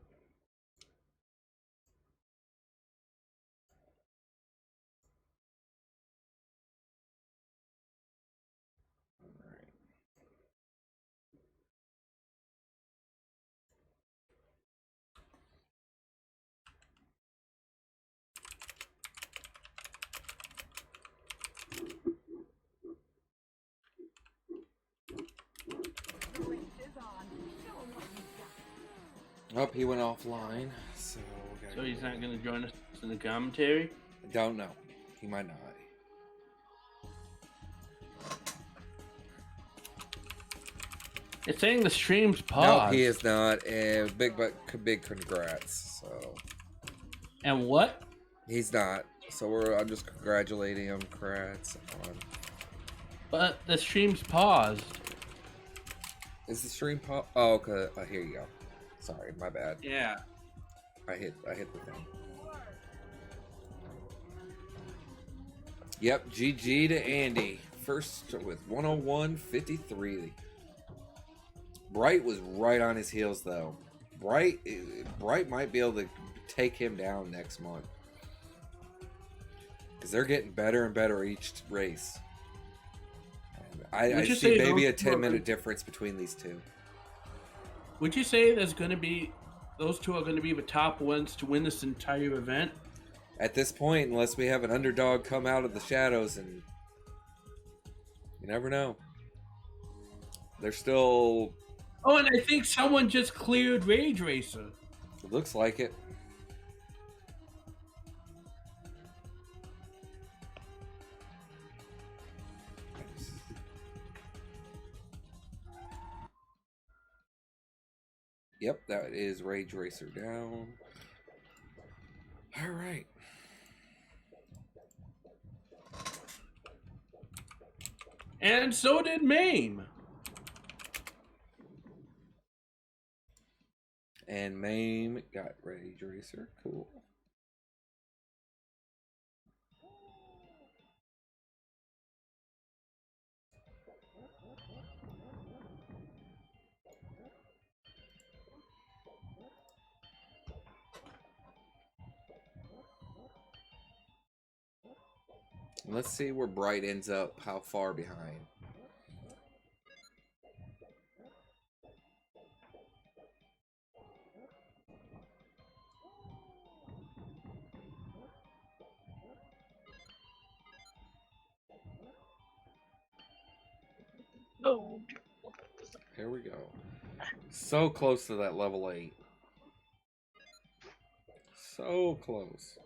Oh, he went offline, so we gotta So he's go. not gonna join us in the commentary? I don't know. He might not. It's saying the stream's No, paused. he is not. And big congrats. So And what? he's not. So I'm just congratulating him. Congrats on. But the stream's paused. Is the stream pop? Oh, okay. Here you go. Sorry, my bad. Yeah. I hit the thing. Yep, GG to Andy. First with 101.53. Bright was right on his heels though. Bright might be able to take him down next month. Because they're getting better and better each race. And I see maybe a 10-minute difference between these two. Would you say there's gonna be those two are gonna be the top ones to win this entire event? At this point, unless we have an underdog come out of the shadows, and you never know. They're still. Oh, and I think someone just cleared Rage Racer. It looks like it. Yep, that is Rage Racer down. All right. And so did Mame. And Mame got Rage Racer. Cool. Let's see where Bright ends up, how far behind. Oh. Here we go. So close to that level 8. So close.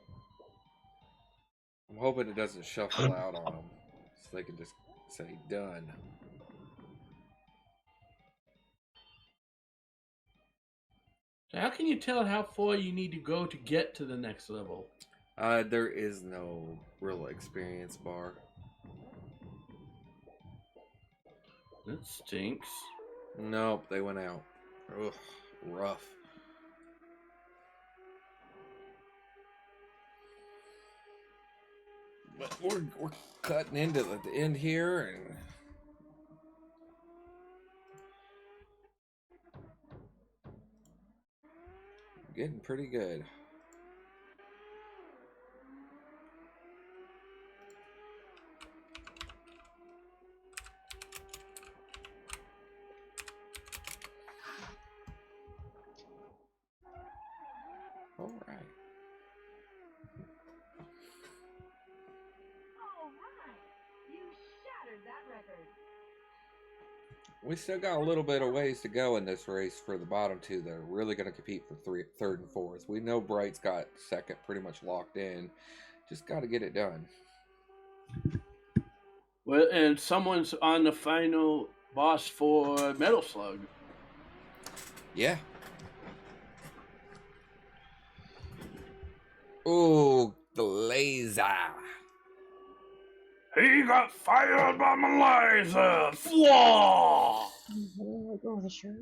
I'm hoping it doesn't shuffle out on them, so they can just say done. So how can you tell how far you need to go to get to the next level? There is no real experience bar. That stinks. Nope, they went out. Ugh, rough. But we're cutting into the end here, and getting pretty good. All right. All right. You shattered that record. We still got a little bit of ways to go in this race for the bottom two that are really going to compete for third and fourth. We know Bright's got second pretty much locked in. Just got to get it done. Well, and someone's on the final boss for Metal Slug. Yeah. Ooh, the laser. He got fired by my laser. Flaw. Let go of the shirt.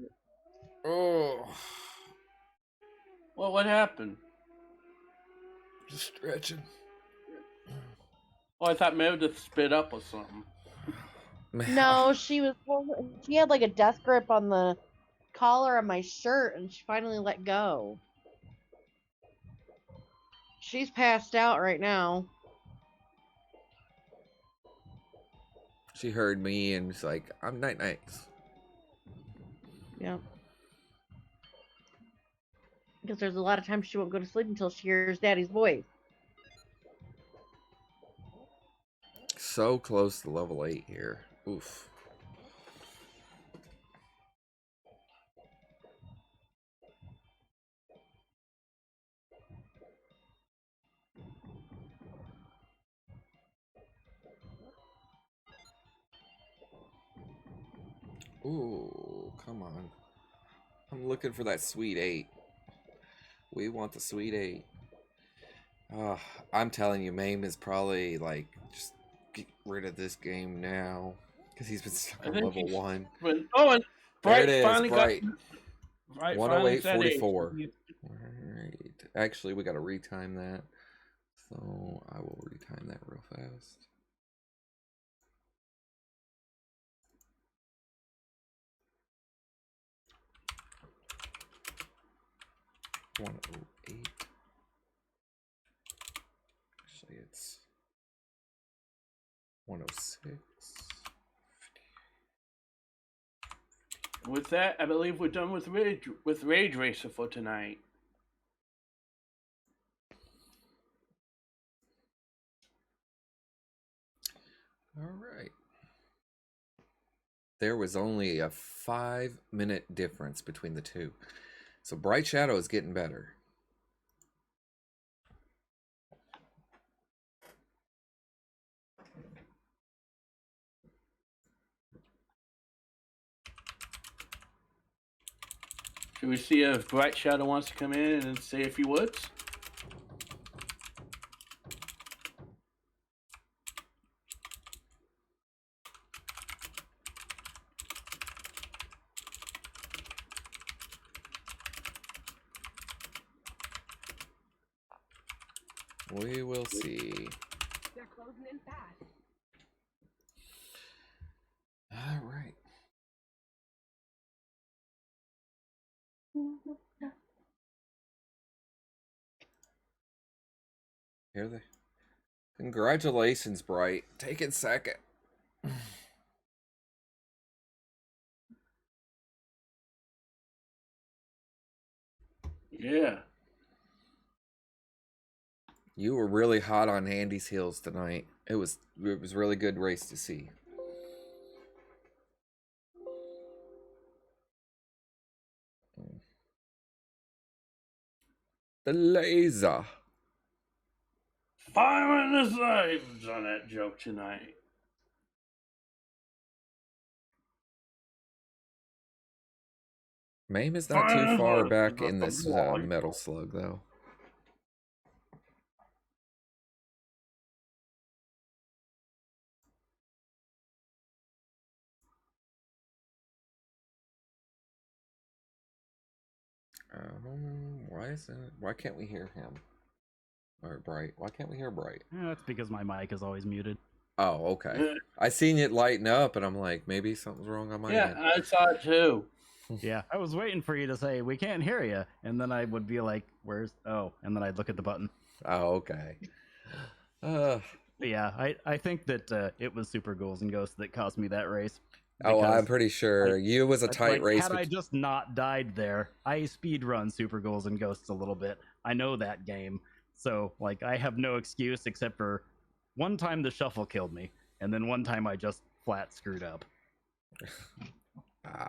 Oh, Well, what happened? just stretching. Oh, I thought Meredith spit up or something. No, she had like a death grip on the collar of my shirt, and she finally let go. She's passed out right now. She heard me and was like, I'm night nights. Yeah. Because there's a lot of times she won't go to sleep until she hears Daddy's voice. So close to level 8 here. Oof. Ooh, come on. I'm looking for that sweet 8. We want the sweet 8. I'm telling you, Mame is probably like, just get rid of this game now. Because he's been stuck I on think level he's- 1. Oh, and There Bright it is, finally Bright. got. Bright finally said 108.44. it. Alright. Actually, we got to retime that. So I will retime that real fast. One oh eight. Actually, it's 106. With that, I believe we're done with Rage Racer for tonight. All right. There was only a 5-minute difference between the two. So Bright Shadow is getting better. Should we see if Bright Shadow wants to come in and say a few words? We will see. They're closing in fast. All right. Here they. Congratulations, Bright. Taking second. Yeah. You were really hot on Andy's heels tonight. It was really good race to see. The laser. 5 minutes lives on that joke tonight. MAME is not too far Finally, back we in got this the wall. Metal Slug, though. Why can't we hear him? Or Bright? Why can't we hear Bright? That's because my mic is always muted. Oh, okay. I seen it lighten up, and I'm like, maybe something's wrong on my end. Yeah, I saw it too. Yeah, I was waiting for you to say, we can't hear you. And then I would be like, where's, oh, and then I'd look at the button. Oh, okay. But yeah, I think that it was Super Ghouls and Ghosts that cost me that race. Oh, because I'm pretty sure you was a tight race. Had I just not died there, I speedrun Super Ghouls and Ghosts a little bit. I know that game. So, like, I have no excuse except for one time the shuffle killed me, and then one time I just flat screwed up.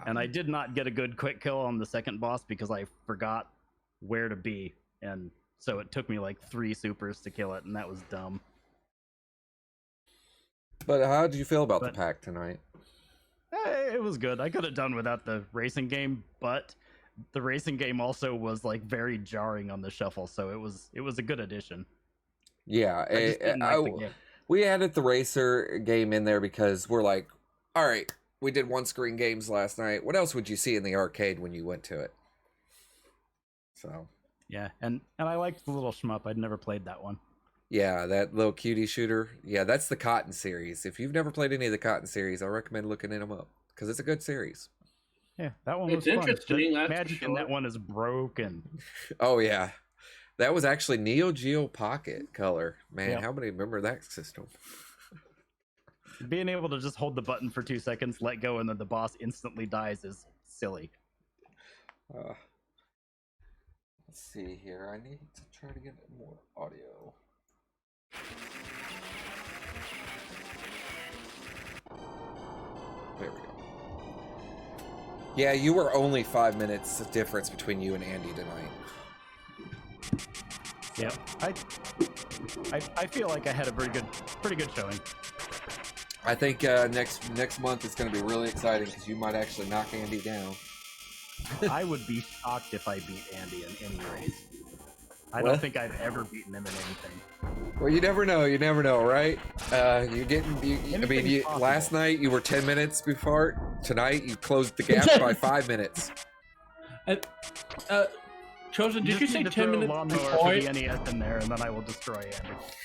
And I did not get a good quick kill on the second boss because I forgot where to be, and so it took me like 3 supers to kill it, and that was dumb. But how did you feel about the pack tonight? It was good. I could have done without the racing game, but the racing game also was like very jarring on the shuffle, so it was a good addition. Yeah, we added the racer game in there because we're like, all right, we did one screen games last night. What else would you see in the arcade when you went to it? So yeah, and I liked the little shmup. I'd never played that one. Yeah, that little cutie shooter. Yeah, that's the Cotton series. If you've never played any of the Cotton series, I recommend looking them up because it's a good series. Yeah, that one was interesting. The magic in that one is broken. Oh yeah, that was actually Neo Geo Pocket color. Man, Yep. how many remember that system? Being able to just hold the button for 2 seconds, let go, and then the boss instantly dies is silly. Let's see here. I need to try to get more audio. There we go. Yeah, you were only 5 minutes of difference between you and Andy tonight. Yep. I feel like I had a pretty good showing. I think next month is going to be really exciting because you might actually knock Andy down. I would be shocked if I beat Andy in any race. I don't think I've ever beaten him in anything. Well, you never know. You never know, right? Last night you were 10 minutes before. Tonight you closed the gap by 5 minutes. Chosen, did you say 10 minutes before the NES in there, and then I will destroy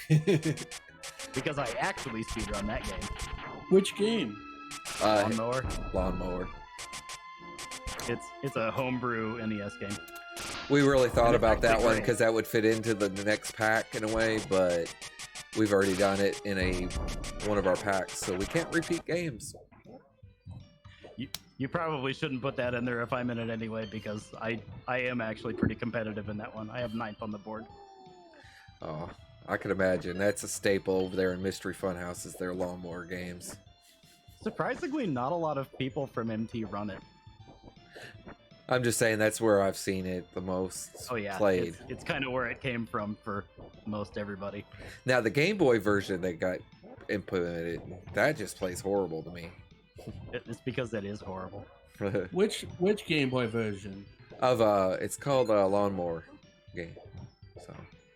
Andy. Because I actually speedrun that game. Which game? Lawnmower. Lawnmower. It's a homebrew NES game. We really thought about that one because that would fit into the next pack in a way, but we've already done it in one of our packs, so we can't repeat games. You probably shouldn't put that in there if I'm in it anyway, because I am actually pretty competitive in that one. I have 9th on the board. Oh, I can imagine. That's a staple over there in Mystery Funhouse is their lawnmower games. Surprisingly, not a lot of people from MT run it. I'm just saying that's where I've seen it the most played. It's kind of where it came from for most everybody. Now, the Game Boy version that got implemented, that just plays horrible to me. It's because that is horrible. Which Game Boy version? It's called Lawnmower game. So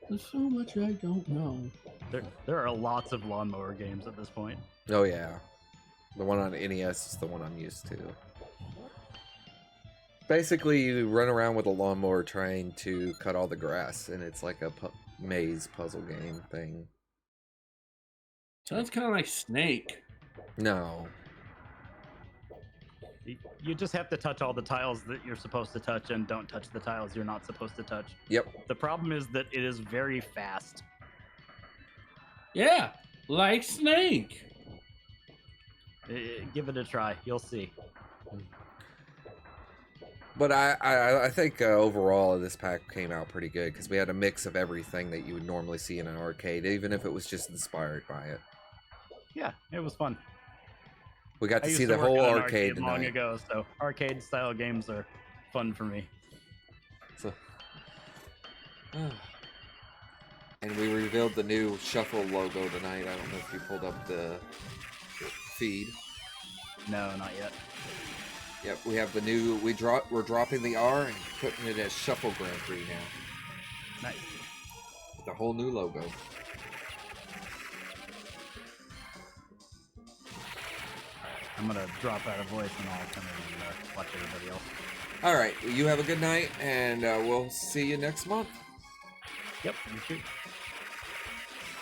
there's so much I don't know. There are lots of lawnmower games at this point. Oh yeah, the one on NES is the one I'm used to. Basically, you run around with a lawnmower trying to cut all the grass, and it's like a maze puzzle game thing. Sounds kind of like Snake. No. You just have to touch all the tiles that you're supposed to touch and don't touch the tiles you're not supposed to touch. Yep. The problem is that it is very fast. Yeah, like Snake. Give it a try. You'll see. But I think overall this pack came out pretty good because we had a mix of everything that you would normally see in an arcade, even if it was just inspired by it. Yeah, it was fun. We got to see the whole arcade long tonight. ago, so arcade style games are fun for me. So, and we revealed the new Shuffle logo tonight. I don't know if you pulled up the feed. No, not yet. Yep, we have the new. We're dropping the R and putting it as Shuffle Grand Prix now. Nice. With a whole new logo. I'm gonna drop out of voice and I'll come in and watch everybody else. All right, well, you have a good night, and we'll see you next month. Yep, you too.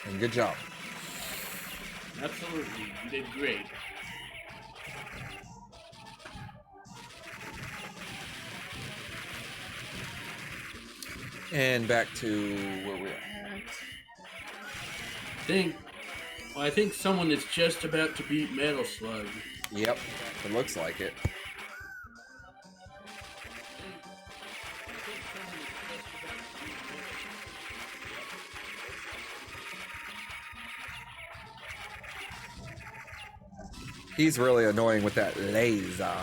And good job. Absolutely, you did great. And back to where we're at. I think someone is just about to beat Metal Slug. Yep, it looks like it. He's really annoying with that laser.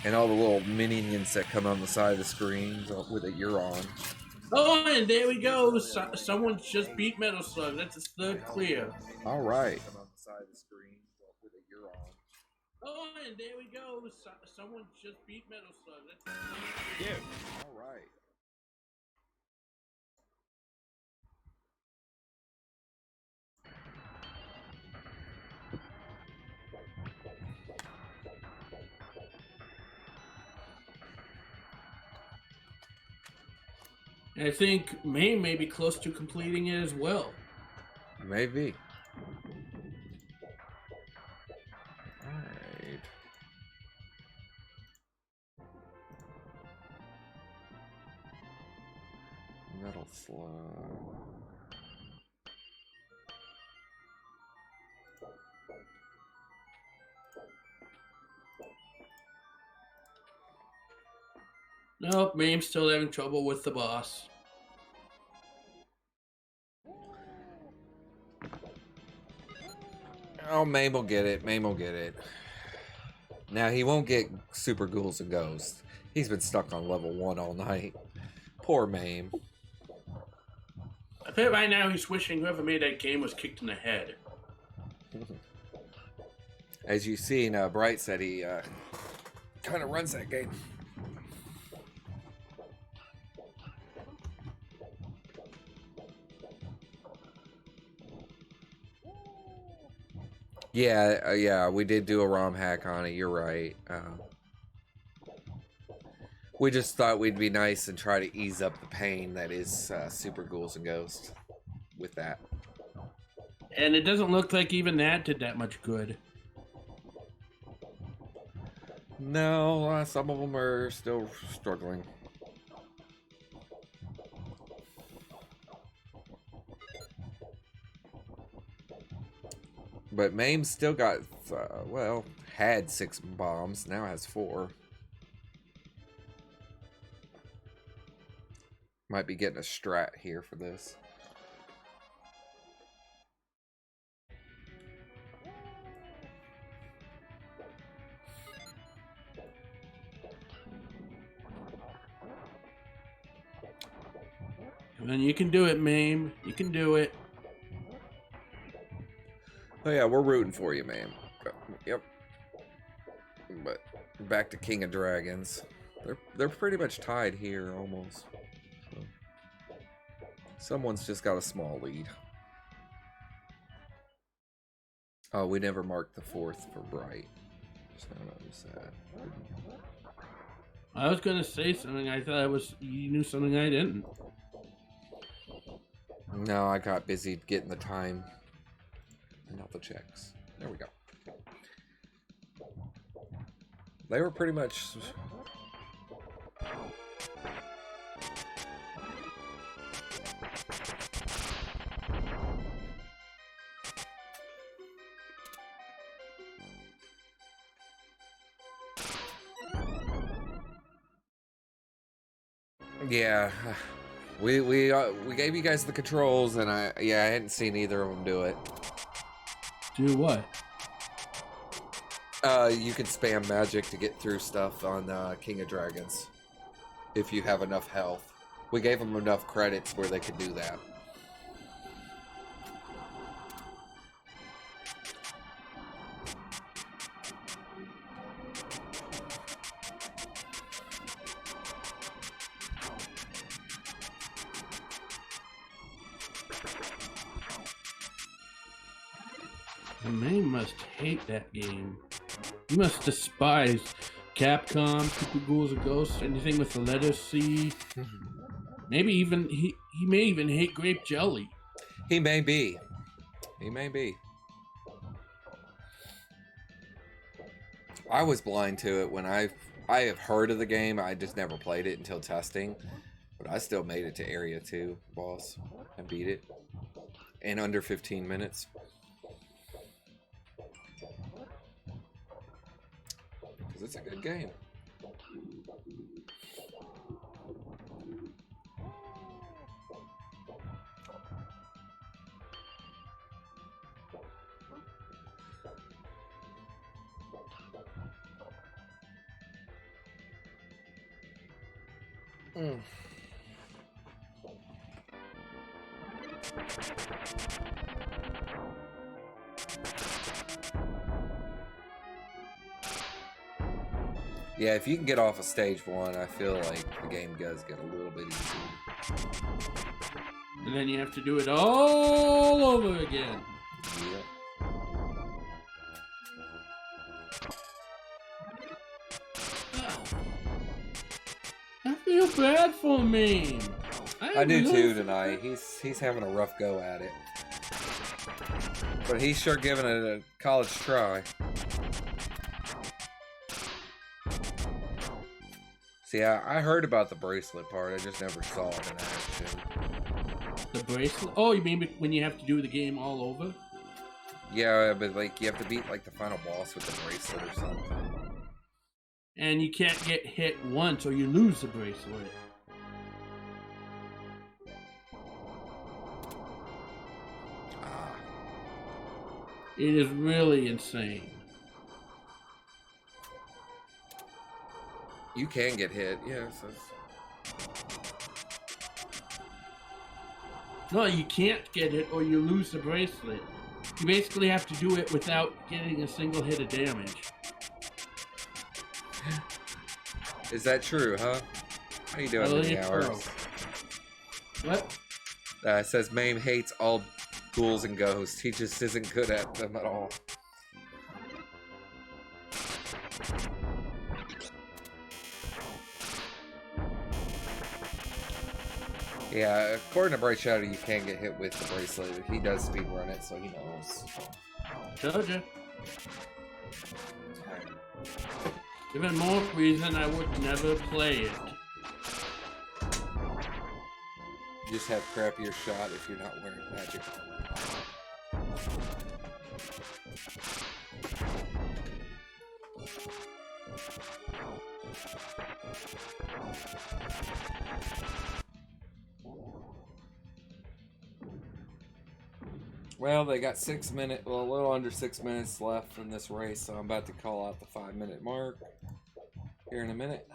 And all the little minions that come on the side of the screen with a Euron. Oh, and there we go. Someone just beat Metal Slug. That's his third clear. All right. Come on the side of the screen with a Euron. Oh, and there we go. Someone just beat Metal Slug. That's his third clear. All right. And I think Maine may be close to completing it as well. Maybe. Alright. Metal Slug. Nope, Maine's still having trouble with the boss. Oh, Mame will get it. Mame will get it. Now, he won't get Super Ghouls and Ghosts. He's been stuck on level 1 all night. Poor Mame. I bet right now he's wishing whoever made that game was kicked in the head. As you've seen, Bright said he kind of runs that game. Yeah, we did do a ROM hack on it. You're right. We just thought we'd be nice and try to ease up the pain that is Super Ghouls and Ghosts with that. And it doesn't look like even that did that much good. No, some of them are still struggling. But Mame still got, well, had 6 bombs. Now has 4. Might be getting a strat here for this. And you can do it, Mame. You can do it. Oh yeah, we're rooting for you, man. Yep. But back to King of Dragons. They're pretty much tied here almost. So, someone's just got a small lead. Oh, we never marked the 4th for Bright. So that was sad. I was gonna say something. I thought you knew something I didn't. No, I got busy getting the time. And all the checks. There we go. They were pretty much... Yeah, we gave you guys the controls, and I hadn't seen either of them do it. Do what? You can spam magic to get through stuff on King of Dragons if you have enough health. We gave them enough credits where they could do that. The man must hate that game. He must despise Capcom, Super Ghouls and Ghosts, anything with the letter C. Maybe even he may even hate grape jelly. He may be. He may be. I was blind to it when I have heard of the game. I just never played it until testing. But I still made it to Area 2 boss and beat it in under 15 minutes. Because it's a good game. Mm. Yeah, if you can get off of stage 1, I feel like the game does get a little bit easier. And then you have to do it all over again. Yep. I feel bad for me. I do too tonight. He's having a rough go at it. But he's sure giving it a college try. See, I heard about the bracelet part. I just never saw it in action. The bracelet? Oh, you mean when you have to do the game all over? Yeah, but like you have to beat like the final boss with the bracelet or something. And you can't get hit once or you lose the bracelet. Ah. It is really insane. You can get hit, yes. No, you can't get it or you lose the bracelet. You basically have to do it without getting a single hit of damage. Is that true, huh? How you doing in the hours? What? It says Mame hates all ghouls and ghosts. He just isn't good at them at all. Yeah, according to Bright Shadow, you can get hit with the bracelet. He does speedrun it, so he knows. Told you. Even more reason I would never play it. You just have crappier shot if you're not wearing magic armor. Well, they got 6 minutes, well, a little under 6 minutes left in this race, so I'm about to call out the 5-minute mark here in a minute.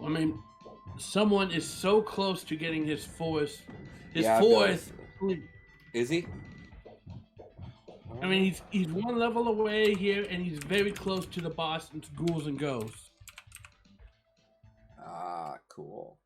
I mean, someone is so close to getting his fourth. Is he? I mean, he's one level away here, and he's very close to the boss in Ghouls and Ghosts. Ah, cool.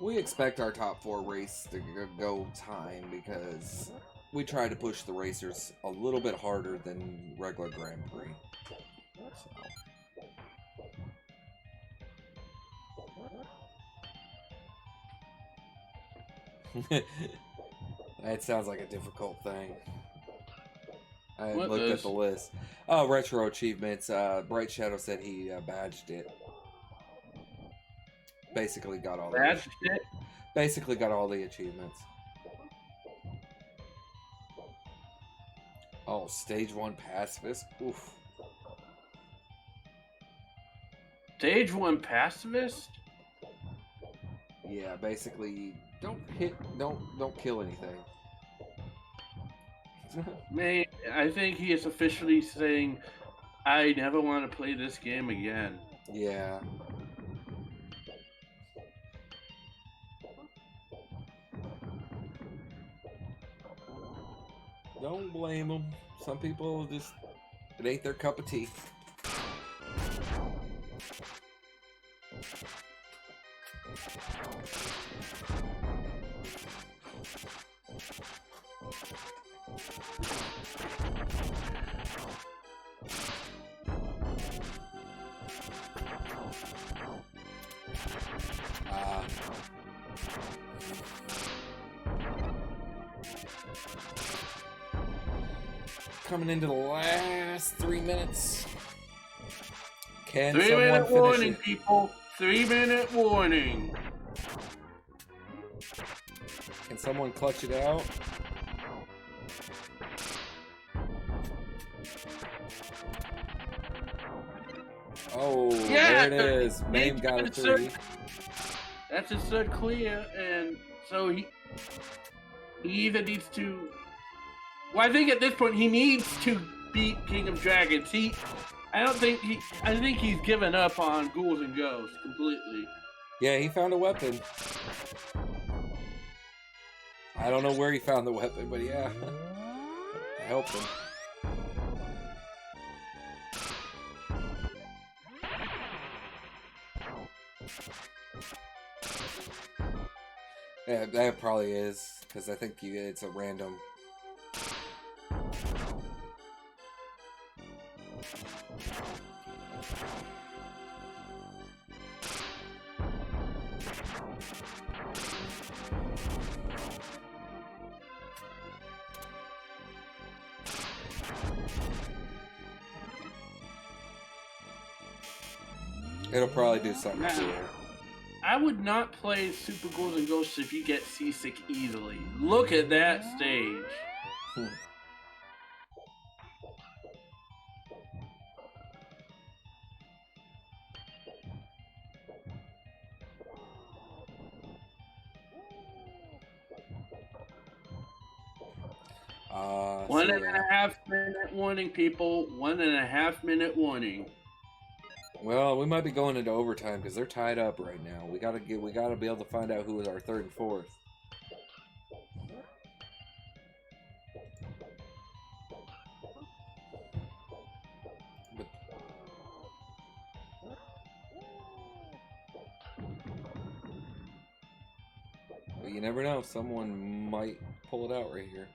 We expect our top 4 race to go time because we try to push the racers a little bit harder than regular Grand Prix. So. That sounds like a difficult thing. I looked at the list. Oh, retro achievements. Bright Shadow said he badged it. Basically got all the basically got all the achievements. Oh, stage 1 pacifist. Oof. Stage 1 pacifist? Yeah, basically don't kill anything. Man, I think he is officially saying I never want to play this game again. Yeah. Don't blame them. Some people just, it ain't their cup of tea. Coming into the last 3 minutes. Can 3 someone minute finish warning, it? people. 3 minute warning. Can someone clutch it out? Oh, Yeah, there it is. Mame got a it's third- 3. That's his third clear, and so he either needs to. Well, I think at this point he needs to beat King of Dragons. I think he's given up on Ghouls and Ghosts completely. Yeah, he found a weapon. I don't know where he found the weapon, but yeah. I helped him. Yeah, that probably is, because I think it's a random. It'll probably do something Now, here. I would not play Super Ghouls and Ghosts if you get seasick easily. Look at that stage. One So and a half minute warning, people. 1.5 minute warning. well, we might be going into overtime because they're tied up right now. We gotta be able to find out who is our third and fourth. But you never know. Someone might pull it out right here.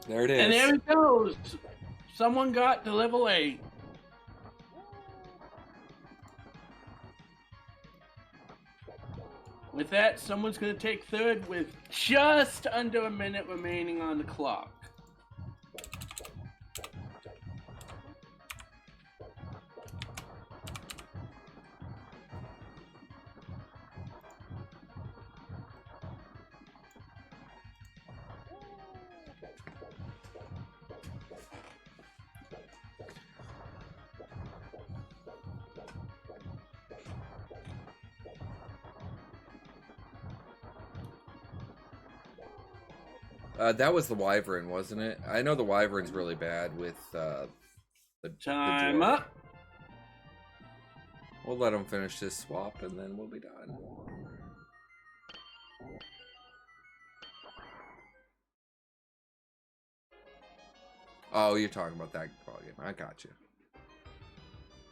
There it is. And there it goes. Someone got to level 8. With that, someone's going to take third with just under a minute remaining on the clock. That was the Wyvern, wasn't it? I know the Wyvern's really bad with the Time dwarf. up. We'll let him finish this swap and then we'll be done. Oh, you're talking about that game. I got you.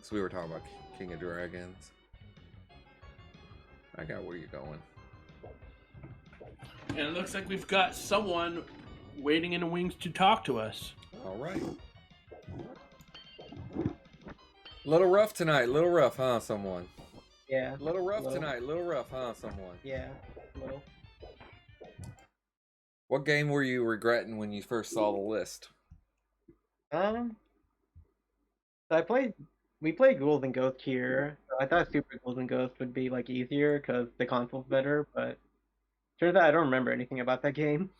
So we were talking about King of Dragons. I got where you're going. And it looks like we've got someone waiting in the wings to talk to us. All right. Little rough tonight. Little rough, huh, someone? Yeah. Little rough Little. tonight. Little rough, huh, someone? Yeah. Little. What game were you regretting when you first saw the list? So we played Ghouls and Ghosts here. So I thought Super Ghouls and Ghosts would be like easier because the console's better, but turns out I don't remember anything about that game.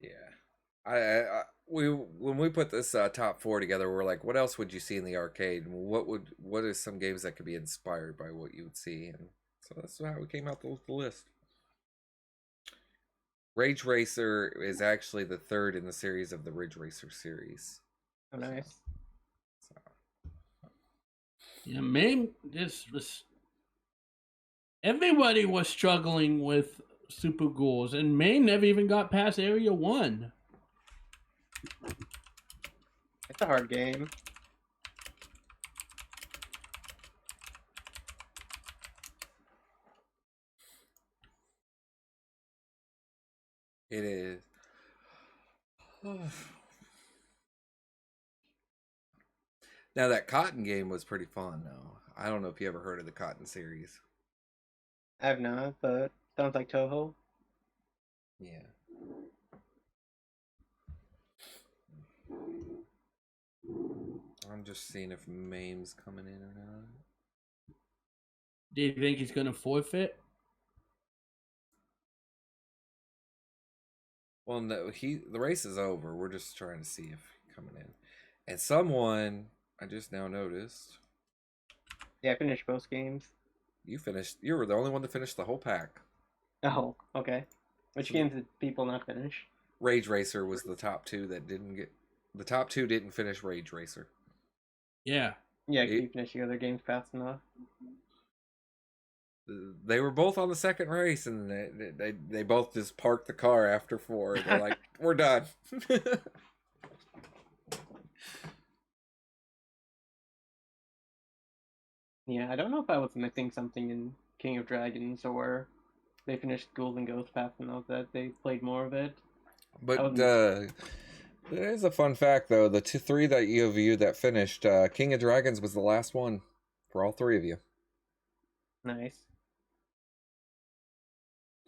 Yeah. we when we put this top four together, we're like, what else would you see in the arcade? And what are some games that could be inspired by what you would see? And so that's how we came out with the list. Rage Racer is actually the third in the series of the Ridge Racer series. Oh, nice. So. Yeah, man, everybody was struggling with Super Ghouls, and Maine never even got past Area 1. It's a hard game. It is. Now that Cotton game was pretty fun, though. I don't know if you ever heard of the Cotton series. I have not, but sounds like Toho. Yeah. I'm just seeing if Mame's coming in or not. Do you think he's going to forfeit? Well, no, the race is over. We're just trying to see if he's coming in. And someone I just now noticed. Yeah, I finished both games. You finished. You were the only one to finish the whole pack. Oh, okay. Which games did people not finish? Rage Racer was the top two that didn't get. The top two didn't finish Rage Racer. Yeah. Yeah, you finished the other games fast enough. They were both on the second race, and they both just parked the car after 4. They're like, "We're done." Yeah, I don't know if I was missing something in King of Dragons, or they finished Ghouls and Ghosts fast enough that they played more of it. But there is a fun fact, though. The three that you viewed that finished, King of Dragons was the last one for all three of you. Nice.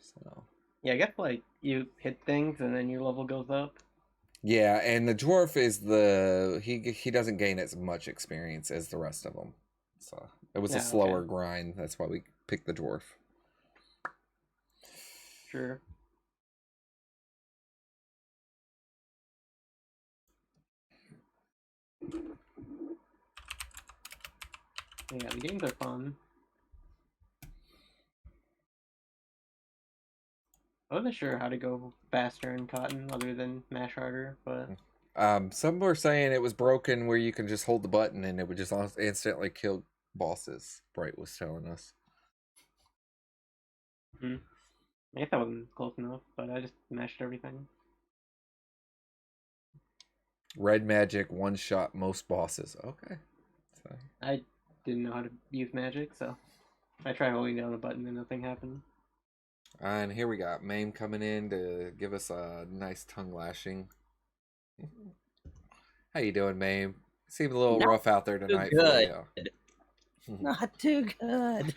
So. Yeah, I guess like you hit things and then your level goes up. Yeah, and the dwarf is he doesn't gain as much experience as the rest of them. So it was a slower grind. That's why we picked the dwarf. Sure. Yeah, the games are fun. I wasn't sure how to go faster in Cotton other than mash harder, but Some were saying it was broken where you can just hold the button and it would just instantly kill bosses. Bright was telling us. I guess that wasn't close enough, but I just mashed everything. Red magic one shot most bosses. Okay. So. I didn't know how to use magic, so I tried holding down the button and nothing happened. And here we got Mame coming in to give us a nice tongue lashing. How you doing, Mame? Seemed a little rough out there tonight for you. Not too good.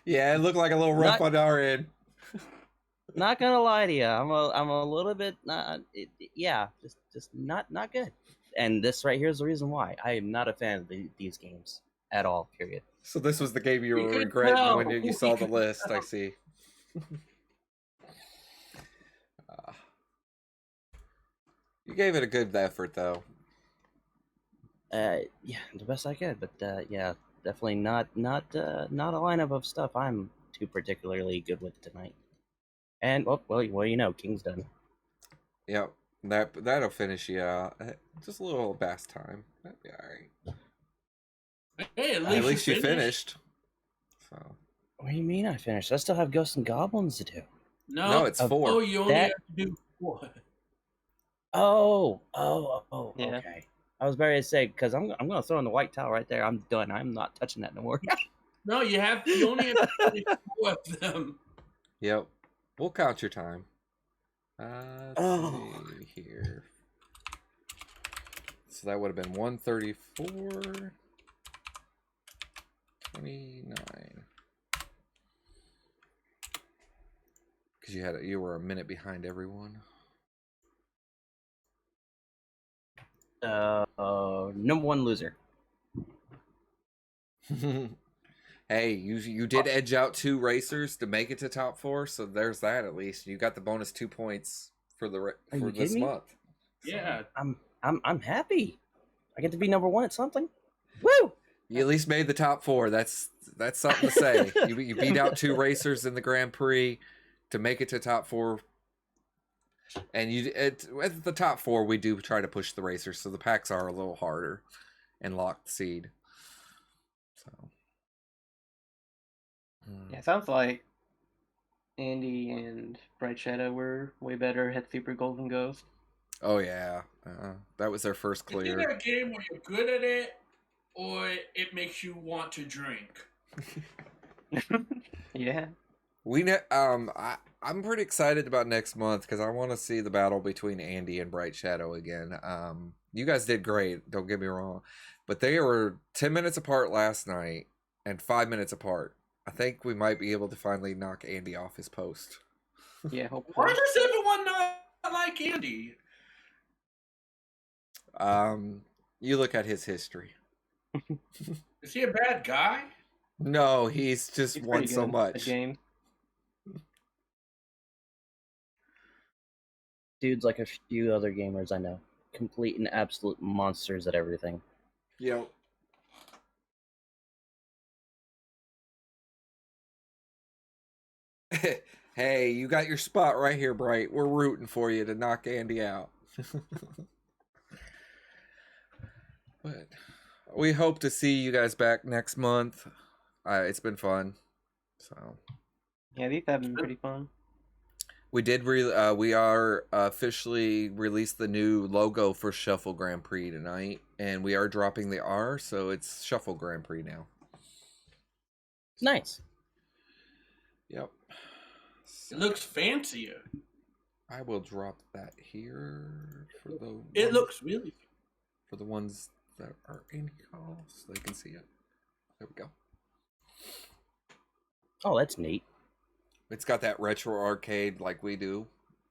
Yeah, it looked like a little rough on our end. Not gonna lie to you, I'm a little bit just not good. And this right here is the reason why I am not a fan of these games at all. Period. So this was the game you were regretting when you saw the list. I see. You gave it a good effort, though. Yeah, the best I could, but yeah, definitely not a lineup of stuff I'm too particularly good with tonight. And well, you know, King's done. Yep, that'll finish you out. Just a little bass time. That'd be all right. Hey, at least you finished. So. What do you mean I finished? I still have Ghosts and Goblins to do. No, it's 4. Oh, you only have to do 4. Oh, yeah. Okay. I was about to say, because I'm gonna throw in the white towel right there. I'm done. I'm not touching that no more. No, you only have to do 4 of them. Yep. We'll count your time. Let's see here. So that would have been 134. 29. Because you were a minute behind everyone. Number 1 loser. Hey, you did edge out 2 racers to make it to top 4, so there's that at least. You got the bonus 2 points for this month. Yeah. I'm happy. I get to be number 1 at something. Woo! You at least made the top 4. That's something to say. You beat out 2 racers in the Grand Prix to make it to top 4. And at the top 4, we do try to push the racers, so the packs are a little harder and locked seed. So Yeah, sounds like Andy and Bright Shadow were way better at Super Golden Ghost. Oh yeah, that was their first Is it clear. a game where you're good at it, or it makes you want to drink? Yeah. I'm pretty excited about next month because I want to see the battle between Andy and Bright Shadow again. You guys did great, don't get me wrong, but they were 10 minutes apart last night and 5 minutes apart. I think we might be able to finally knock Andy off his post. Yeah, hopefully. Why does everyone not like Andy? You look at his history. Is he a bad guy? No, he's just He's won pretty so good at much. game. Dude's like a few other gamers I know. Complete and absolute monsters at everything. Yep. Hey, you got your spot right here, Bright. We're rooting for you to knock Andy out. But we hope to see you guys back next month. It's been fun. So Yeah, these have been pretty fun. we are officially released the new logo for Shuffle Grand Prix tonight, and we are dropping the R, so it's Shuffle Grand Prix now. Nice. Yep. It looks fancier. I will drop that here for the. It looks really. For the ones that are in call, so they can see it. There we go. Oh, that's neat. It's got that retro arcade like we do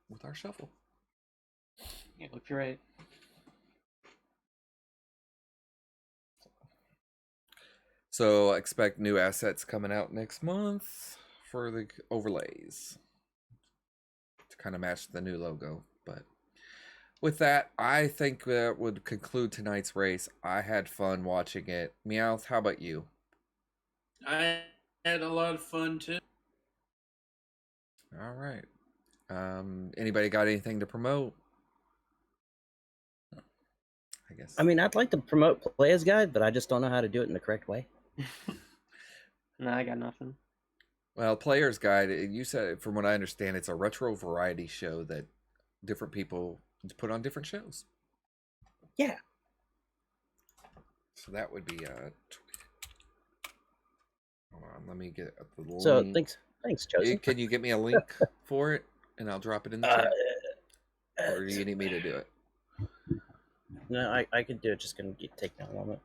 with our shuffle. Yeah, looks right. So expect new assets coming out next month for the overlays to kind of match the new logo. But with that, I think that would conclude tonight's race. I had fun watching it. Meowth, how about you? I had a lot of fun too. All right. Anybody got anything to promote? I guess. I mean, I'd like to promote Player's Guide, but I just don't know how to do it in the correct way. No, I got nothing. Well, Player's Guide, you said, from what I understand, it's a retro variety show that different people put on different shows. Yeah. So that would be hold on, let me get the link. So thanks, Joseph. Can you get me a link for it, and I'll drop it in the chat? Or do you need me to do it? No, I could do it. Just gonna take me a moment.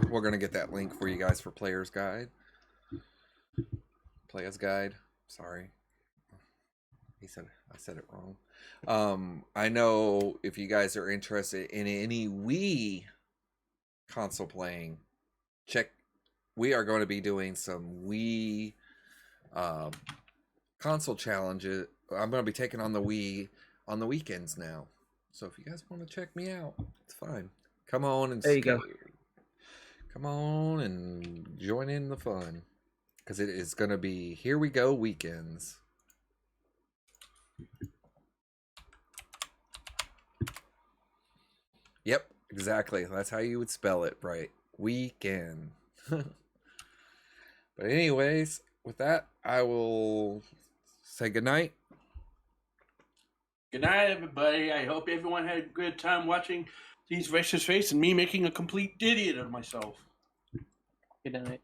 We're gonna get that link for you guys for Player's Guide. Player's Guide. Sorry, I said it wrong. I know if you guys are interested in any Wii console playing, check. We are going to be doing some Wii console challenges. I'm going to be taking on the Wii on the weekends now. So if you guys want to check me out, it's fine. Come on and there you go. Come on and join in the fun, because it is going to be here we go weekends. Yep, exactly. That's how you would spell it, right? Weekend. But anyways, with that, I will say goodnight. Good night, everybody. I hope everyone had a good time watching these racers race and me making a complete idiot of myself. Good night.